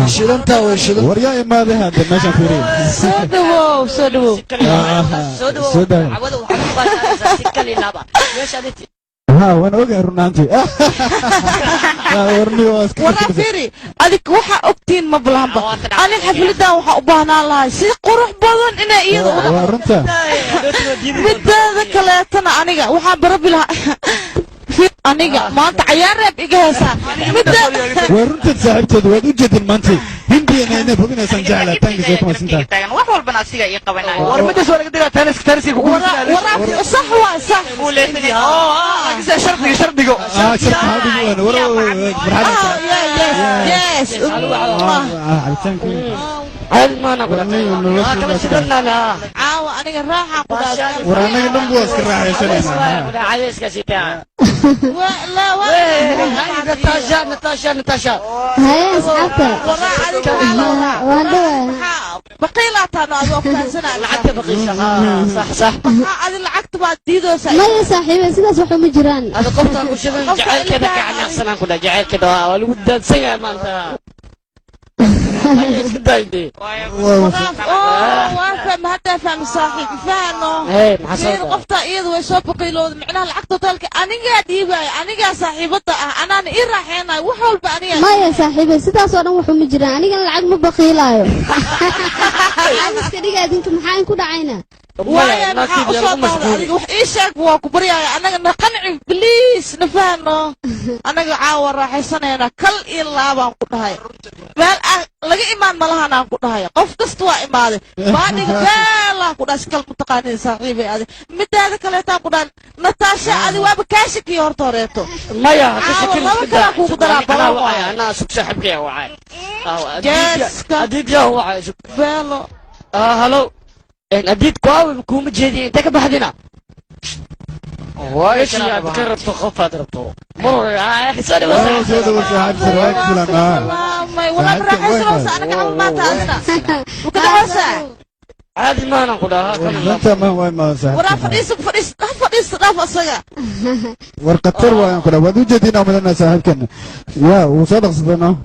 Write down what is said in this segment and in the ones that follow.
شلونتا وشلون وريا ما ذا هذا ماشي فيري سودو عودوا وحنا سكلي لابا ليش هذه ها وانا وقع رنانتي ورني واسك ورا فيري هذيك وحا اوكتين ما بلانبا انا حفلدا وحا وباهنا لها سي قروح بدن انا ايده ورنتا مدada kaleetana aniga waxaan barabi lahaa aniga maanta cayaar reeb iga heesaa ورنتا صاحبتي واد وجدين مانتي هندي انا فوقنا سنجعل تانك زي كما سنتا wax walbana asiga ii qabanay ورمدا سو laga digaa taaniski ku ورا صح waa صح شرطيقو شرط هذه وانا ورا يس هل ما نقول كما سيدنا لا عاو aniga raaxa qudaar ورانا نمبو اسكر راحيسنا عايز كسيتا لا نتاشا هيا أصحابك ورا adiga وندوا baqiilata aad waqtaasana lacagta baqiisha صح aad lacagta baad diidoosa ما يا صاحبي سيداس waxu ma jiraan هذا قفطه ku shidan jaceelkeeda ka canacsanaan ku jaceelkeeda waa lagu daadsan yahay maanta iska daayde وافهم هذا فهم صاحب فاهمه ايه محسن قفطه iyadu way soo baqiilowd macnaha lacagta hotelka aniga diibay aniga saaxiibada ah anaan ii raaxeenay wax walba aniga ما يا صاحبي سيداas oo dhan waxu ma jiraan aniga lacag ma baqiilaayo iska dhigaadinka maxaan ku dhacayna وايا maxaa u soo dhawday adiga wax ii sheeg waa ku baryaaya anaga na qanci please na faano anaga caawa raaxaysanayna kal iyo laabaan ku dhahay meel laga imaan malahan aan ku dhahay qof kasta waa imaaday baadhiga beela ku dhaas kal ku taqaanay saaxiibay adi midaada kale taa ku dhan Natasha adi waaba kaashikii horta horeeto maya kashikii kala ku daraa balaa ana sug saaxiibkay waay adiid yaa waay beelo halo أديت قوي بكون مجهدين أنت كبحدنا وايش يا بكرت خوف أضربته مر حسين بس ولا براح يسوس أنا كمان ما تأذنا وكذا وسع عادي ما نقولها انت ما هو ما صاحب ورا فريس رافع صقع ورقتر وين كنا ودو جدينا من الناس صاحبكنا يا وصدق صدنا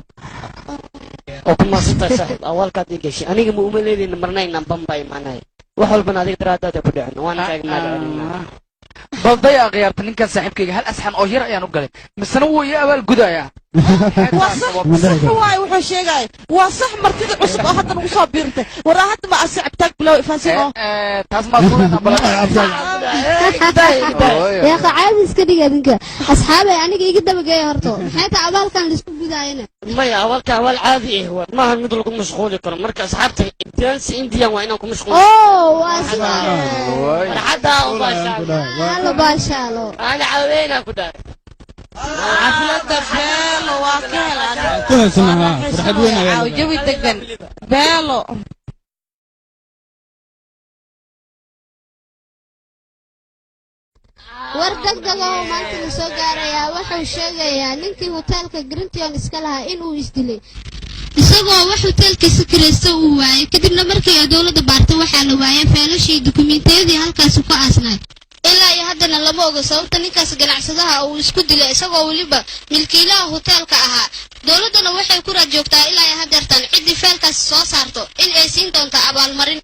وكما ستة صاحب أول كاتي كشي أنا مؤمنة إن مرناين نبض باي معناه وحول بناديك ترى تبدأ وأنا كأي ما بضيع غيرت إنك صاحبك هل أسحن أو يرى يا نقولي مسنو يا أول جدايا وصح واي وحش جاي وصح مرتدى عصب أحد نوصل بيرته وراحت ما أسعب تاك بلا فانسينه تسمع كلنا يا أخي عادي iska dhigaadinka asxaabe aniga iga daba geey horto maxay taa abaalkan la isku gudaayna ما يا أول عادي هو ما هنقول لكم مشغول يكون مركز أصحابتي دانس إنديا وينكم مشغول واسمع حدا هلا باشالو أنا عوينا كده حفلة بيلو واكل أنا كل سنة فرحت وين وجوي دقن بيلو war degdeg oo maanta la soo gaarayaa wuxuu sheegayaa ninkii hoteelka Grintion iska lahaa inuu isdilay isagoo wax hoteelkiisa kireysta uu waayay kadibna markii dawladda baartay waxaa la waayay feelashii dukumeentiyadii halkaas ku aasnaa ilaa iyo haddana lama oga sababta ninkaas ganacsadaha uu isku dilay isagoo waliba milkiilaha hoteelka ahaa dawladdana waxay ku raad joogtaa ilaa iyo haddeertan ciddii feelkaas soo saarto in ay siin doonto abaalmarin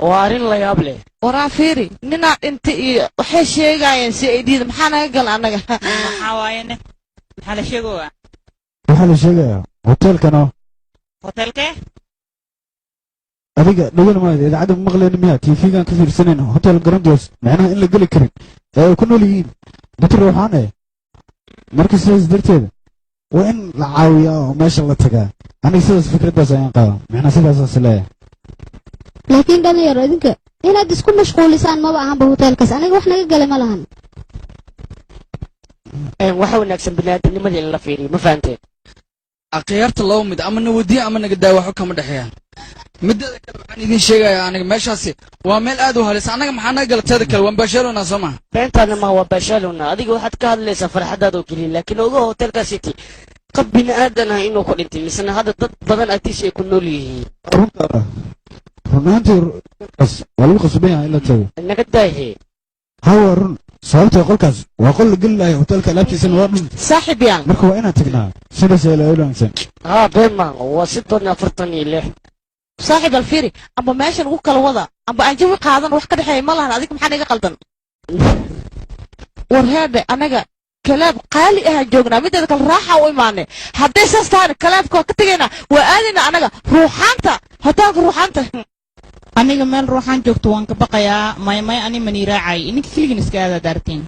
وارين لا يابله ورا فيري نينا انت waxay sheegayeen si ay diid maxaa naga gal anaga maxaa waayeen maxaa la sheegaa waxa la sheegaya hoteelkana hoteelka adiga dhagan ma idaacada maqleen miya TV-gan ka fiirsaneen hotel Grandios macnaha in la gali karin ee ku nool yihiin dad ruuxaan ah markii sidaas darteed waa in la caawiyo meesha la tagaa aniga sidaas fikradaas ayaan qaba macnaha sidaas leeyahay laakiin dhalinyaro idinka inaad isku mashquulisaan maba ahanba hoteelkaas aniga wax naga galay ma lahan waxa wanaagsan bini'aadamnimada in la fiiriyo ma fahanteen akhyaarta loo mid ama nawadiye ama naga daa waxba kama dhaxeeyaan midada kale waxaan idin sheegayaa aniga meeshaasi waa meel aad u halis anaga maxaa naga galateeda kale waan Barcelona soo ma beentana ma waa Barcelona adiga waxaad ka hadlaysaa farxadaada oo kaliya laakiin ogo hoteelka City qab bini'aadana inuu ku dhintay misna hada dad badan atiis ay ku nool yihiin runtii waa lagu qasban yahay in la tago naga daahe hawa run sababtoo qolkaas waa qol la geli lahay hoteelka alaabtiisana waa dhunta saaxiib yaan marka waa inaan tagnaa sidaas ee la wanaagsan ها بيما وستون أفرطني ليه saaxiib alfiiri amba meeshan ugu kala wada amba aan jawi qaadan wax ka dhexeeya ma lahan adiga maxaa iga qaldan war heebe anaga kalaab qaali ah joognaa mideeda kale raaxa u imaanay hadday saas tahayna kalaabka waa ka tegaynaa waa aadayna anaga ruuxaanta hoteelka ruuxaanta aniga meel ruuxaan joogto waan ka baqayaa may ani mani raacay ininka keligin iska aada daartiin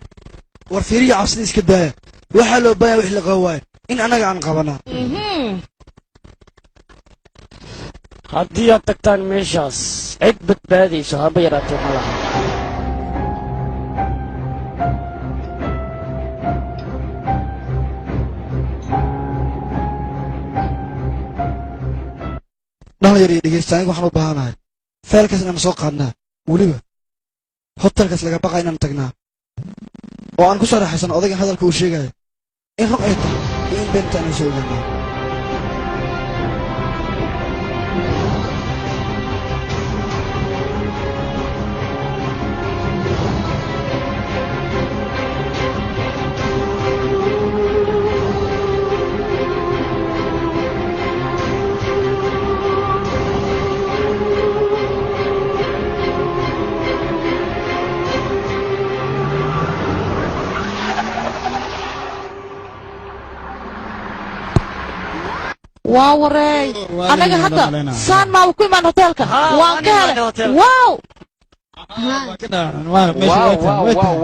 war fiiriya cabsida iska daaya waxaa loo baahan wix la qaban waayo in anaga aan qabanaa haddii aad tagtaan meeshaas cid badbaadayso haba yaraatee ma laha dhalinyar iyo dhegeysta aniga waxaan u baahanahay feelkaas inaan soo qaadnaa weliba hotelkaas laga baqa inaan tagnaa oo aan ku soo raaxaysano odaygan hadalka uu sheegayo in run ay tahay iyo in beenta aanan soo ogaanaa واو ري انا هذا سان ما كل من هوتيلك وان كهله واو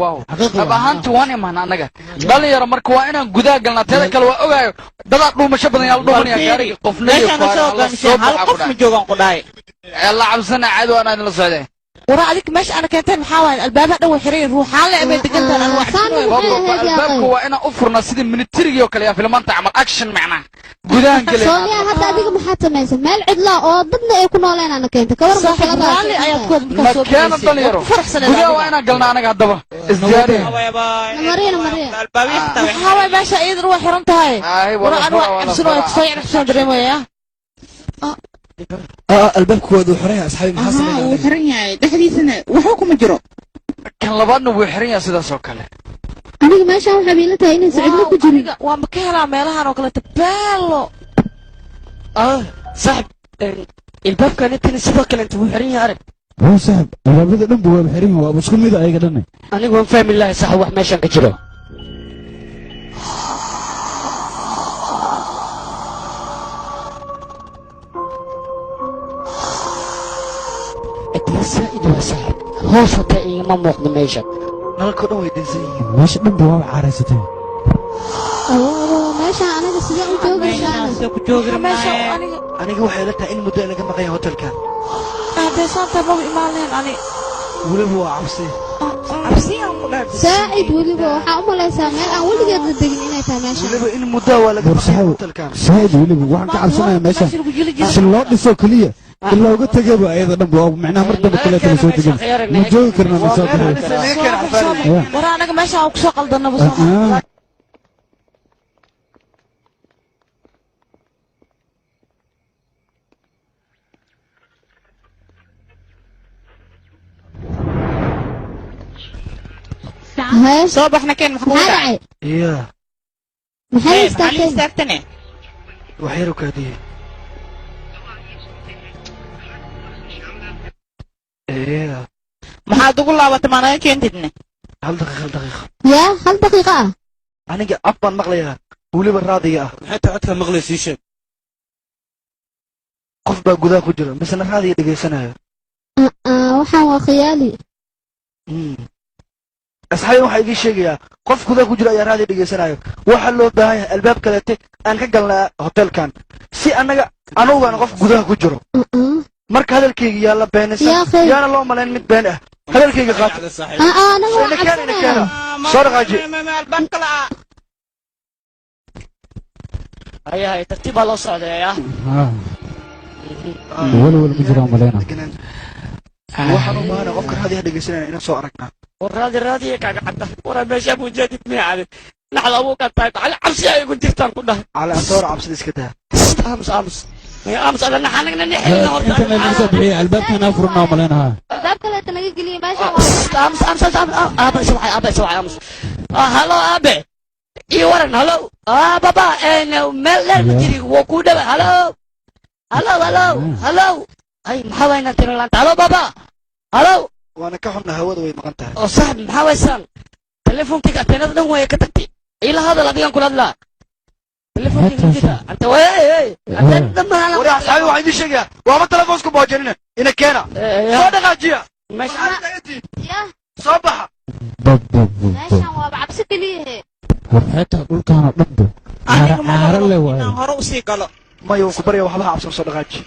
واو abahantu waan imaan anaga dhalinyaro marka waa inaan gudaha galnaa teeda kale waa ogaayo dad dhuumasho badan yaa dhuumanaya gaariga qofna iyo hal qof ma joogan ku dhahay la cabsana caado aan la socday ورا عليك ماشي انا كنت محاول الباب ده وحرين روح على ابي دقنت انا واحد الباب waa inaan u furnaa sidii militariga oo kale yaa filmaanta amal action macnaa gudahan galay Sonia hadda adiga maxaad samaysan meel cidla oo dadna ay ku nooleen ana keenta ka waran صاحب رالي ayaad ku ma keena dhalinyaro gudaha waa inaan galnaa anaga haddaba isdiyaari Maria albaabi xitaa محاول ماشي ايد روح حرنت هاي ورا انا عبسنا تصير حسين دريمو يا albaabku waa duu xiran yahay asxaabi maxaa sameeyay wuu xiran yahay dhexdiisana waxba kuma jiro kan labaadna wuu xiran yahay sidaas oo kale aniga meesha waxa biila tahay inay sicid ku jirin waa ma ka helaa meelahan oo kale tabaalo صاحب الباب كان انت sidoo kale intuu xiran yahay arag waa saaxib albaabada dhanba waa xiran yihiin waa isku mid ayaga dhanay anigu waan fahmi lahay sax wax meeshan ka jiro زائد وسائد هو فتاي ما موقد ميشا nalalka dhan way dansan yihiin meesha dhanba waa caaraysatay meesha anaga sida u joogaysaa ku joogi meesha maayo aniga aniga waxay la tahay in muddo laga maqan yahay hotelkan hadda saanta ma imaaneen ani weliba waa cabsi cabsiyaan ku dhahay saacid weliba waxaa u malaysaa meel aan weligeed la degin inay tahay meesha weliba in muddo waa laga maqan yahay hotelkan saa'id weliba waxaan ka cabsanayaa meeshan si loo dhiso keliya ilaa uga tagaba ayada dhanba oo macnaha mar damba kale tala soo tegin ma joogi karnaa ma soo tagay ورا انا ماشي او كسو قلدنا بصراحه هاي soo baxna keen maxaa ku dhacay iya maxay maxaa istaagtay istaagtane wax yar u kaadiyey iya maxaad ugu laabatay maanaga keentidne hal daqiiqa yaa hal daqiiqo ah aniga ab baan maqlayaa weliba raadiga ah maxay tahay codka maqlay sii sheeg qof baa gudaha ku jira misena raadiga dhegaysanayo waxaan waa khiyaali asxaabi waxaa idiin sheegayaa qof gudaha ku jira ayaa raadiga dhegaysanayo waxaa loo baahan yahay albaab kaleete aan ka galnaa hotelkan si annaga anugaan qof gudaha ku jiro marka hadalkayga yaa la beenaysan yaana loo malayn mid been ah hadalkayga qaata anaga waa cabsanaya soo dhaqaaji albaabka laa هيا هيا ترتيب على صعد يا weli ma jiraan maleyna waxaan u baahanaa qofka raadiga dhegaysanaya inaan soo aragnaa والرادي الرادي كاك حتى ورا ماشي ابو جديد ميعاد نحن ابوك طيب على عمسي اي كنت تختار كلها cali antoora cabsida iska daa امس امس يا امس انا حنقنا نحل انت اللي نسى بحي الباب كان افرنا وملينها الباب كله تنقي قلي ماشي امس ابا سوعي امس هلو ابي اي ورن هلو بابا انا مل مدري وكودا هلو هلو اي محاوينا ترى هلو بابا هلو وانا كحنا هوada way maqan tahay oo saaxib maxaa waysan telefoonkiga ateenada dhan way ka tagtay ila hadal adigan kula hadlaa telefoonkiga jida anta way ateenada ma hala wari asxaabi waxaan idin sheegayaa waaba telefoonka boojarina ina keena soo dhaqaajiya يا soo baxa ماشي waa cabsi kaliya warxeeta dhulkaana dhanbo caara le waaye inaan hore u sii galo mayo ku barya waxba cabsan soo dhaqaaji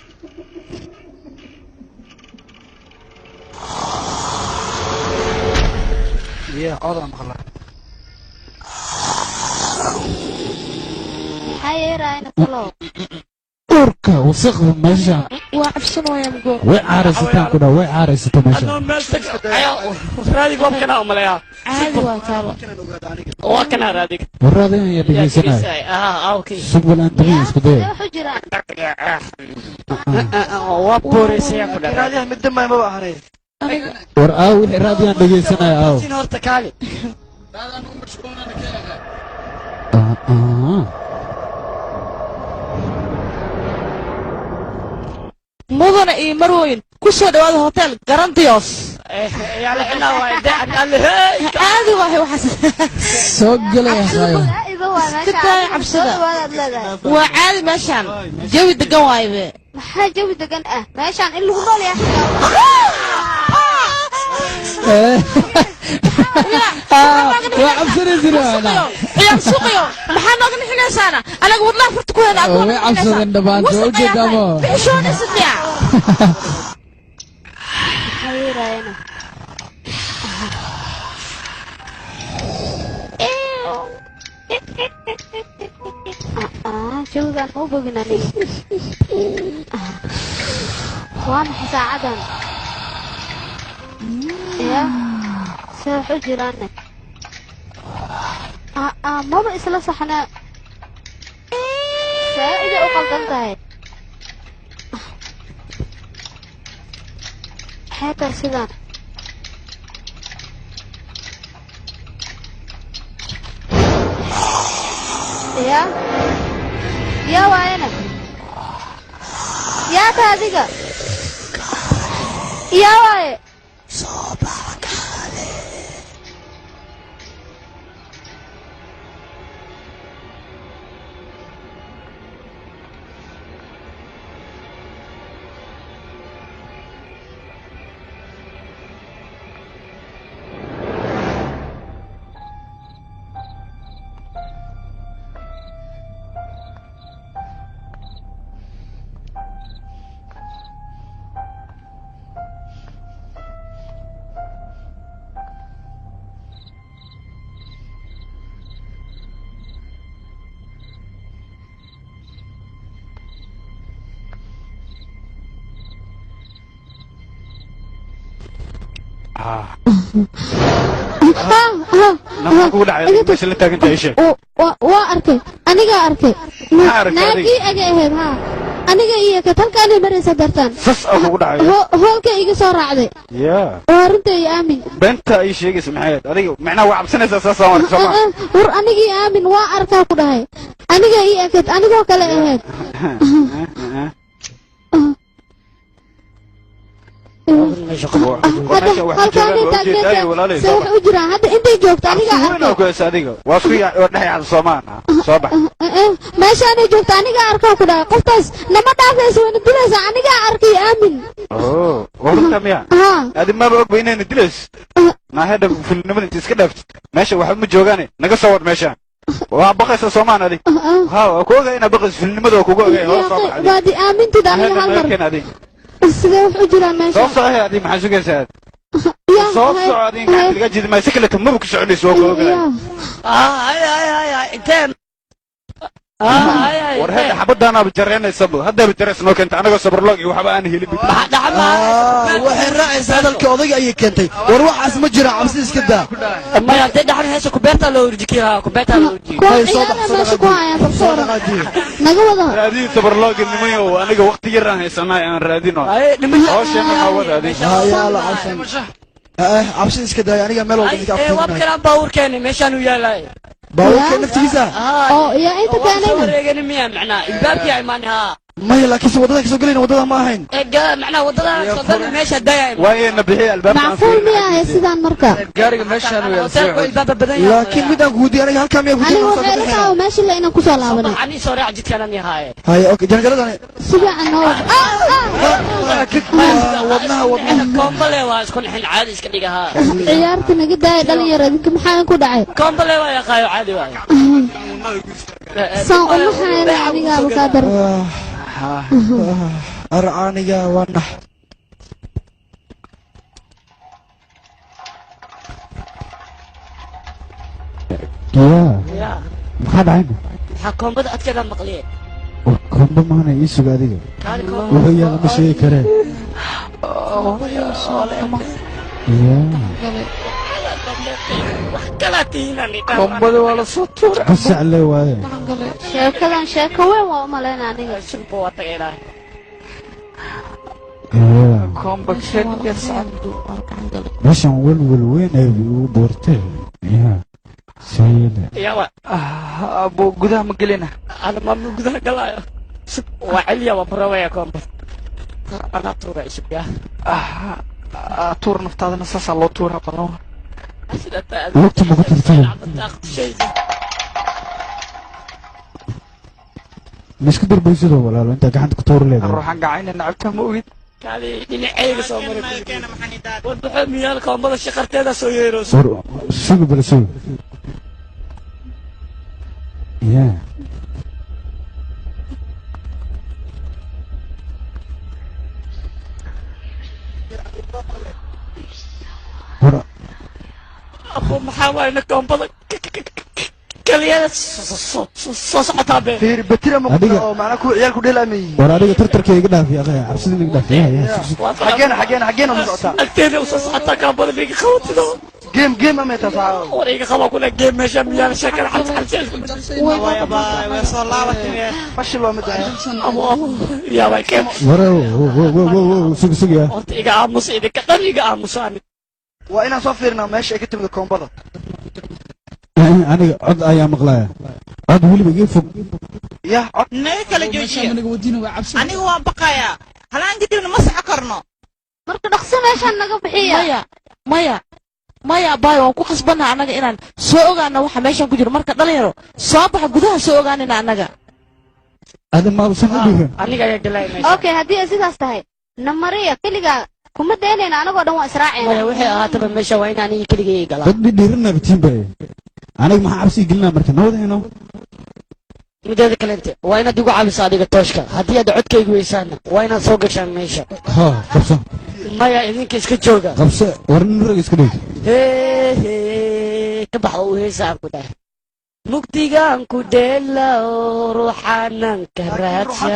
يا عظم والله هاي راينا طلو urka wasaqda meesha waa cabsanooyaa mugo way caaraysataan ku dhaa way caaraysata meesha anoo meel tag ayaa raadi goobkana umaleeyaa caadi waa taalo waa kana raadi waraada inaya dhegeysanaayo sugbal aan damiya isku daya wuxuu jiraa waa booreysaya ku dhaca raadiyaha mid damay maba ahanay war aaw wixii raadiyaan dhegeysanaya aaw sin horta kaali mudana iyo marooyin ku soo dhawaada hotel garantios yaala xilaa waa caadi waahay waxaas soo galaya haayo kitaay cabsida waa caadi meeshaan jawi degan waaye maxaa jawi degan ah meeshaan in lagu nool yahay waa cabsanaysin ciyaar suuqiyo maxaa nooga nixinaysaana anaga wadnaha furta ku heena way cabsadeen dhammaantood oo jeedamo bixishoonaysa fiya هاي راينا شوفان مو بقنا لي وانا حساعدا يا سوحو جيرانك ماما اسلا صحنا سائدة وقلدنتها حياتي سيدان يا وينك يا تاديك يا واي وأركي أنا جا أركي ناقي أجا ها أنا جا إيه كتلك أنا مريسة درتان هو كي صار عادي يا ورنت يا آمين بنت أي شيء اسمها هذا معناه وعب سنة أساسا ور أنا جا آمين وأركا كده أنا جا إيه كت أنا جا كلا إيه سوف أجرى هذا أنت جوكت أنا قاعد واسوي ورناي على الصومان صباح ماشي أنا جوكت أنا قاعد أركب كده قفتس لما تعرف سوين الدلس أنا قاعد أركي آمن والله تمام هذه ما بقول بيننا الدلس ما هذا في النمل تسكدفت ماشي واحد متجوجاني نقص صور ماشي وبقى الصومان هذه ها كوجا أنا بقى في النمل وكوجا هو صباح بعدي آمن تدعي هالمرة سوف أجرى ماشي صوت صحيح هذه محسوقة سعد صوت صعدين قاعد تجد ما سكلت ما بك سعودي سوق هاي انت war heed xabadaanaaba jareenaysaba haddaba jareys noo keentay anagoo sabarloog iyo waxba aan helin waxay raacaysa hadalka odayga ayay keentay war waxaas ma jira cabsi iska daa maya hadday dhaxan heesa kubeertaa loo urjikiyaa kubeertaa loo urjikiya naga wada raadin sabarloog nimayo aniga waqti yar aan haysanay aan raadino hoosheenna ma wada yaala cabsi iska daa aniga meel walba idinka aftiinay wabkana baawurkeeni meeshaan u yaalay baawurka naftigiisa oo yaa inta keenayna wareegani miya macnaa ilbaabkii aymaanaha maya laakiin wadada ka soo galayna wadada ma ahayn macnaa wadada soo gal meesha daya waayna bixi albaabka macquul miyaa sidaan marka gaariga meeshaan u laakiin midaan guudi aniga halkaa miyaa guudi aniga waxay la tahay meesha la inaan ku soo laabano ani soo raac jidkana miyahay haya okay jangaladani si fiican noo wadnaha kombale waa isku nixin caadi iska dhigaha ciyaarta naga daaya dhalinyaro idinka maxaa ku dhacay kombale waa yaqaayo caadi waa saan uma hayna aniga ka dar arcaaniga waa nax yaa maxaa dhacayna maxaa koombada adkeeda maqliye komba maana ii suga adiga wuxuu yaala ma sheegi karee kombada waa la soo tuuray qasacle waaye sheekadan sheeko weyn waa u malayna aniga komba kenya meeshan welwel weyn ay ugu boortee yaa sayele abo gudaha ma gelina ana ma gudaha galaayo waa celiya waa barawaya komba ana tuura isbiya tuur naftaadana saasaa loo tuuraa badan lugta maku tirtay ma iska darbaysidoo walaalo intaa gacanta ku tuuri leedahay ruuxan gacayna nacabta ma ogid kaali dhinacayga soo maray wadbaxa miyaal koombada shaqarteeda soo yeerooso sugi bala sugi yaa أبو محاولة كومبلا كليا صوصعتها به fiir batira ma ku oo macna ku ciyaal ku dheelaamay war adiga tartarkayga dhaaf yaa akhay cabsida niga dhaaf yaa xageena ma socota أكتر وصوصعتها كومبلا بيجي خوتي ده game ama tasaa وريجي خلاص كنا جيم ماشي ميال شكل حلت fashil waa mid أبو يا باي كيف war sugi sugi yaa أنت إيجا أمس إذا كتر إيجا أمس أنا waa inaan soo fiirnaa meesha ay ka timid koombada aniga cod ayaa maqlaya cod weliba iga fog ya cod naga kala joojiya anaga wadiina waa cabsi aniga waan baqayaa halaan kadibna ma saxo karno marka dhaqso meeshaan naga bixiya maya baay waan ku khasbannaha annaga inaan soo ogaano waxa meeshaan ku jiro marka dhalinyaro soo baxa gudaha soo ogaanina annaga ada maabusan u dhigan aniga ayaa galay okay haddii ay sidaas tahay namariya keligaa kuma daynayna anagoo dhan waa israacayna waxay ahaataba meesha waa in aniga keligay galaa dad dhidhiirana bitiin bay aniga maxaa cabsi gelinaa marka nabadayno mideeda kalente waa inaad igu caawiso adiga tooshka haddii aad codkaygu weysaana waa inaad soo gashaan meesha ha qabso maya idinka iska jooga qabse war nin rag iska dhig ka baxa uu heesaan ku dhahay mugdigaan ku dheela oo ruuxaanan ka raadsha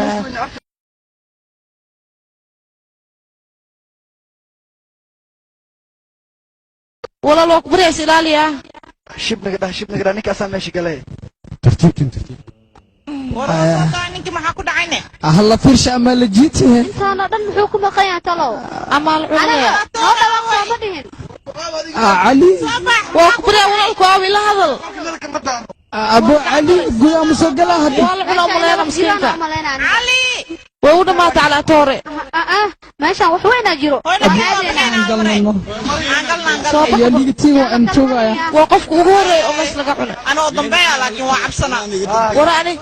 walaal waa ku baraysa ilaaliya shibnaga dhaa ninkaasaa meesha galay tartiibtin ninkii maxaa ku dhacayne halla fiirsha ama la jiitihe intaanoo dhan muxuu ku maqan yahay talow amaal cunaya noo dhalan sooma dhihin cali waa ku baraya walaalku aawi la hadal abo cali gudaha ma soo galaa hadda waa la cunaa maleena miskiinka cali way u dhamaatay calaa toore meeshaan wax weynaa jiro galnayno yaa liigatiigo aan joogaya waa qofka ugu horreeya oo mees laga cunay anoo dambeeya laakiin waa cabsanaa war ani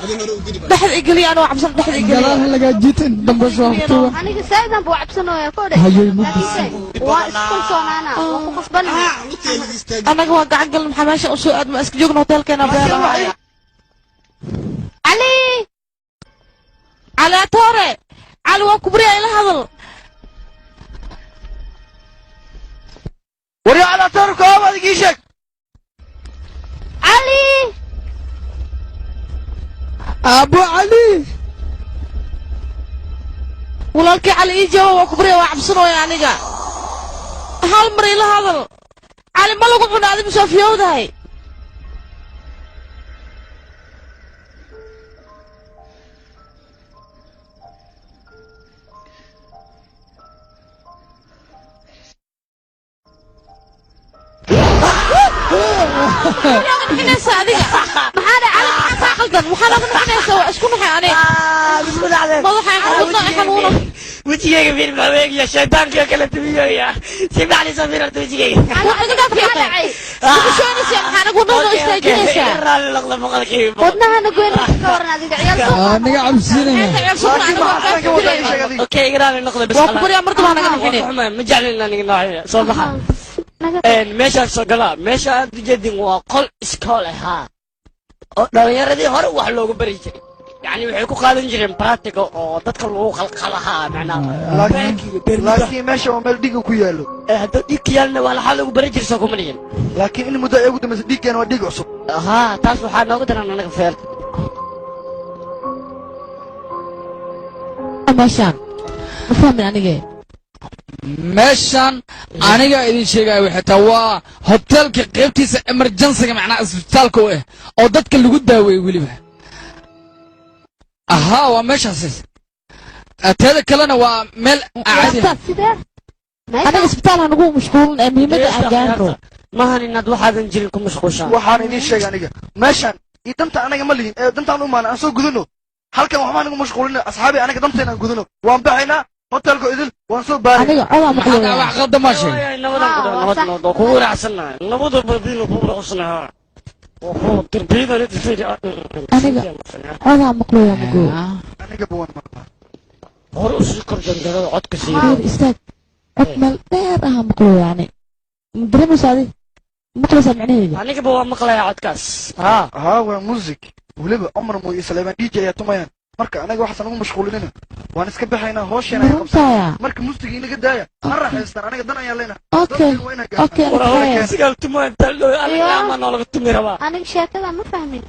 dhexda igeliya anoo cabsan dhexda igeliya galaal lagaa jiitan dambe soo haftuwa aniga saadan buu cabsanooya ko dhe hayay mugdis waa iskulsoonaana waa ku qasbannahay annaga waa gacan galin maxaa meesha u soo aadma iska joogna hoteelkeena beelaha cali calaa toore cali waa ku baraya ila hadal warya calaa toore koob adig ii sheeg cali ابو علي walaalkii cali ii jawaab waa ku baryaa waa cabsanooya aniga hal mar ila hadal cali ma lagu cuna adigu soo fiyowdahay نحنسا adiga maxaa cali maxaa qaldan waxaa lagu nixnaysa waa isku naxay aniga bismillah madaxay xanuuna wajigayga fiir maaweeg ya shaydaanka kala tumiyoya si macli soo fiirta wajigayga adiga fiican ku shoonaysa maxaa nagu noo istaajinaysa raali laqla maqalkii wadnaha goyn ka waran adiga ciyaal aniga cabsinaya okay raali laqla bas waa ku bariya marta baa naga nixinay ma jeclin aniga nooxay soo baxa meeshaan soo gala meesha aad ujeedin waa qol iskool ahaa oo dhalinyaradii hore wax loogu bari jiray yani waxay ku qaadan jireen baratiga oo dadka lagu qalqalahaa macnaha laakiin meesha waa meel dhiga ku yaalo hadduu dhiigka yaalna waa laxaa lagu bari jiray soo kuma dhihin laakiin in muddo ay ugu dambaysa dhiigkeena waa dhiig cusub haa taas waxaa nooga daran anaga feerta meeshaan ma fahmin anige meeshaan aniga idin sheegaya waxay taa waa hotelka qaybtiisa emergencyga macnaha isbitaalka u ah oo dadka lagu daaweeyo weliba ahaa waa meeshaasi teeda kalena waa meel caadi aniga isbitaal aan ugu mashquulin ee muhiimadda aan gaarno maahan inaad waxaadan jirin ku mashquushaan waxaan idin sheegay aniga meeshaan iyo danta anaga ma lihin ee dantaan u maana aan soo gudano halkan waxbaan nagu mashquulina asxaabi anaga danteena aan gudano waan baxaynaa hotelka idil waan soo baahay aniga codaa maqlaya wax qadama sheeg nabad kugu raacsanahay nabada badina kugu raacsanahay aniga codaa maqlaya mago aniga buwan maqlaa hore u sii kor janjarada codka sii istaag cod meel dheer aha maqlaya yani dareemaysa adi maqlaysaa micnaheeda anigaba waa maqlaya codkaas haa waa music weliba cumar mooy isleemaan dj ayaa tumayaan marka anaga waxaas nagu mashquulinina waan iska baxaynaa hoosheen ay qabsanaa marka musiga inaga daaya ma raaxaystaan anaga dan ayaan leenahay sigaal tumaan taldhow aniga ama noolaga tumi rabaa aniga sheekada ma fahmin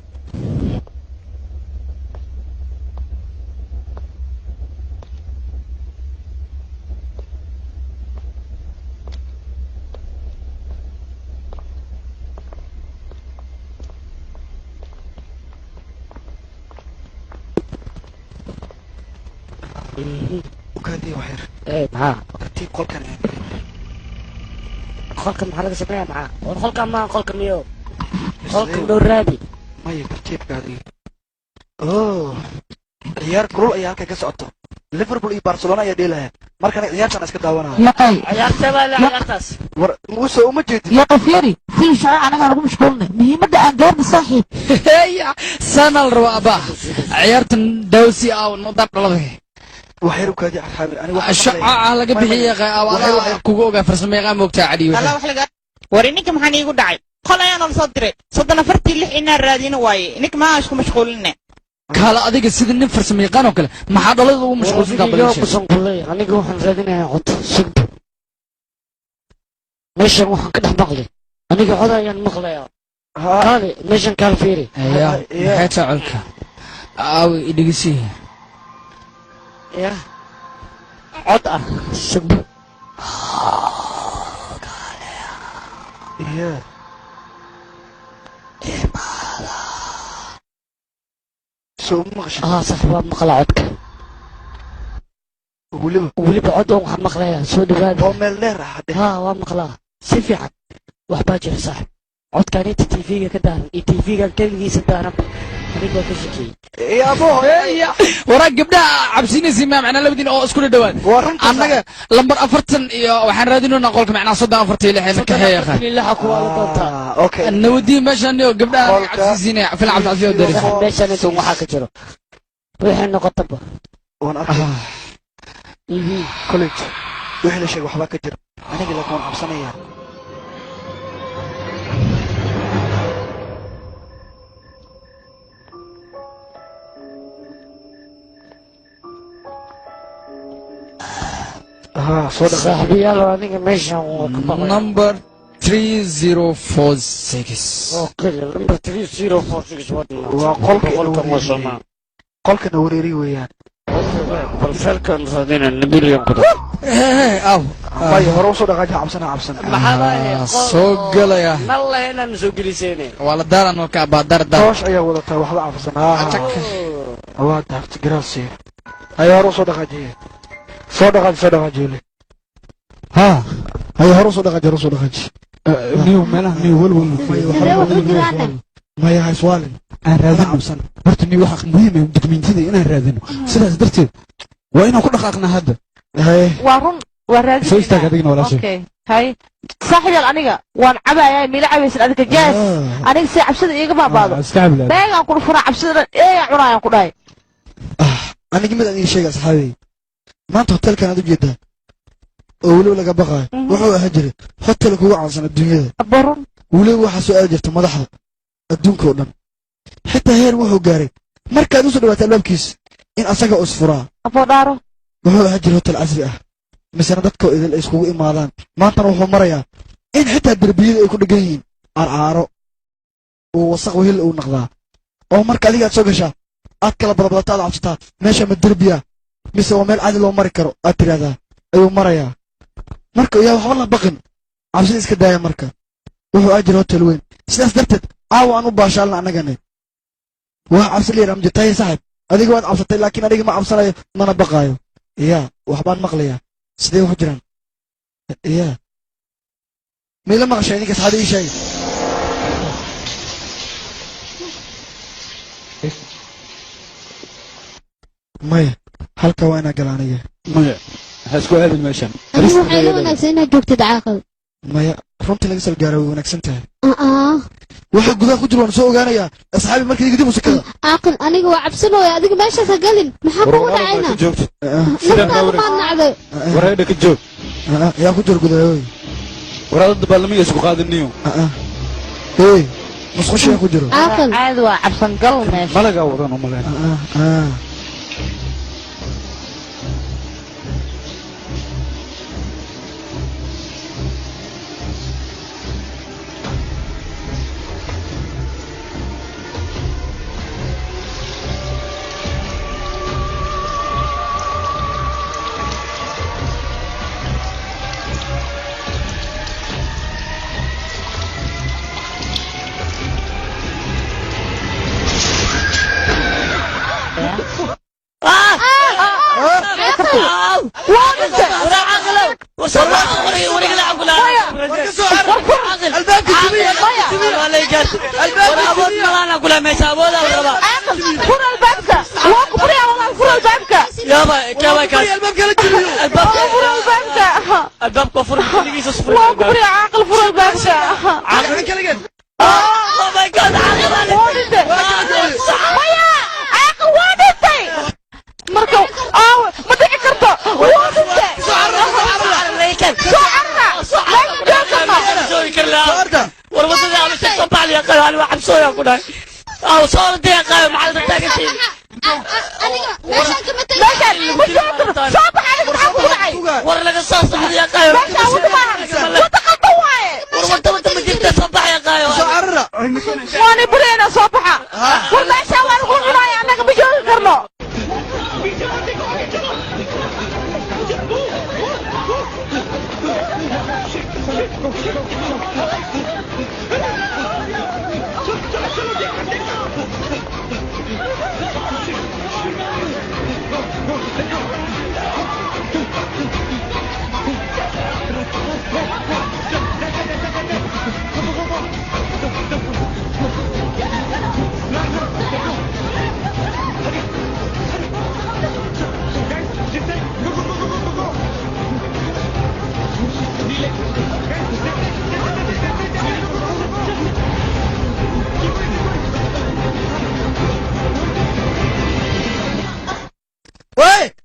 وكادي وحير معاه كتي قول كان قولك maxaa laga sameeyaa maxaa war qolka ma qolka miyo qolka dhow raadi maya tartiib gaadi ciyaar kulul ayaa halka ka socoto liverpool iyo barcelona ayaa dheelaya markana ciyaartan iska daawanaya ciyaarta baa la ciyaartaas war muuse uma jeedin يا قفيري في شيء أنا قاعد أقول مشغولنا مهمة أنجار صاحي هيا سنة الرابعة عيارة دوسي أو نضرب لله وحير وكادي أصحابي أنا الشعاع لقى بحية أو كوكو فرسمي غام وقتها عادي الله وحلقة ورينك محن يقول داعي قال أنا الصدر صدنا فرتي اللي إحنا رادين واي إنك ما أشكو مشغولنا كلا أديك السيد النفر سميقان وكلا ما حد الله مشغول في قبل الشيء أنا جو حنزادين عط سب مش روح كده بقلي أنا جو هذا يعني مغلى هذا مش كان فيري يا حتى علك أو إديسي يا عطا سب يا سو مغش صاحب مغلى عطك ولي بعضهم مغلى سود هذا هو ملير حد ها مغلى سيفي عد وحباجر صاحب عد كانت تي في كده تي في كان كل سدارة أنا كشكي يا أبو يا وراك قبلها عبسيني زمام معنا لبدين أو أسكول الدوان أنا لمبر أفرتن وحن رادينو نقولك معنا صدق أفرتي اللي حين كهيا يا أخي اللي حكوا على أوكي النودي مشان قبلها عبسيني في العبد عزيز ودرس مشان أنتم وحكي جرو وحين نقطبه وأنا أكل كلش وحنا شيء وحبا كجر أنا قلت لكم عبسانية صاحبي يلا أنا ماشي نمبر 3046 اوكي نمبر 3046 وقولك qolkana wareeri weeyaan balfelkan raadina nabilyan kuda aw bay hore usoo dhaqaaji cabsana soo galaya nalleena soo geliseene wala daran oo ka baadar toosh ayaa wadataa waxba cabsanaa waa taagti garaasi ay hore usoo dhaqaaji soo dhaqaaji ها هي هروس ودقاجي نيو مالها نيو ولول ما يا سؤال انا رادين برت نيو حق مهم دوكيومنتيدا انا رادين سداس درتيد وإنا كل دقاقنا هذا هاي ورادين سو استاغدينا ولا شيء اوكي هاي صاحب الانيغا وان عبايا ميل عبيس ادك جاس انيغا سي عبسده ايغا بابادو استعمل بيغان كل فرع عبسده اي عرايان كداي انيغا مid aan sheegay saxaabay maanta hotelkan aad u jeedaa oo wali laga baqay wuxuu ahaa jiray hotel kugu caansan adduunyada baron wali waxa soo aad jirta madaxda adduunka oo dhan xitaa heer wuxuu gaaray markaad u soo dhawaato albaabkiis in asaga usfuraa afodaro wuxuu ahaa jiray hotel casri ah misana dadka idil ay iskugu imaadaan maanta wuxuu marayaa in xitaa darbiyada ay ku dhagan yihiin aaro oo wasaq wehel uu noqdaa oo marka adiga aad soo gashaa aad kala badbadataa aad cabsataa meesha ma derbiya mise waa meel caadi loo mari karo aad tiraahdaa ayuu marayaa marka yaa waxba la baqin cabsida iska daaya marka wuxuu ahaa jiray hotel weyn sidaas darteed caawa aan u baashaalna annagana waa cabsi leeyahay amjitaay saaxib adiga waad cabsatay laakiin adiga ma cabsanayo mana baqaayo yaa waxbaan maqlayaa sidee wax jiraan yaa meela maqashay idinka saxaada ii sheegay maya halka waa inaa galaanaya maya hasku aadin meeshan waxay la wanaagsan inaad joogtid caaqil maya runtii laga salgaaro way wanaagsan tahay waxa gudaha ku jira waan soo ogaanayaa asxaabi markii dib u sakada caaqil aniga waa cabsanooya adiga meeshaas ha galin maxaa kugu dhacayna naftaada maad nacday wareedha ka joog yaa ku jira gudaha waraadada baalamiga isku qaadiniyo hey musqusha ku jiro caaqil caadi waa cabsan gal meesha malaga wadan oo maleen الباب كفر كليجي صفر الباب يا عاقل فر الباب عاقل كليجي اوه ماي جاد عاقل مايا عاقل وادتي مركو ما دعي كرتو وادتي ورمضان على الصباح يا قال انا واحد صويا كنا او صار دي قال مع التاكسي صباح عليك معاي ورا لك الصاص يا قال ورمضان ما جبت صباح يا قال وانا برينا صباح والله شاوى نقول وراي انا بجوز كرنو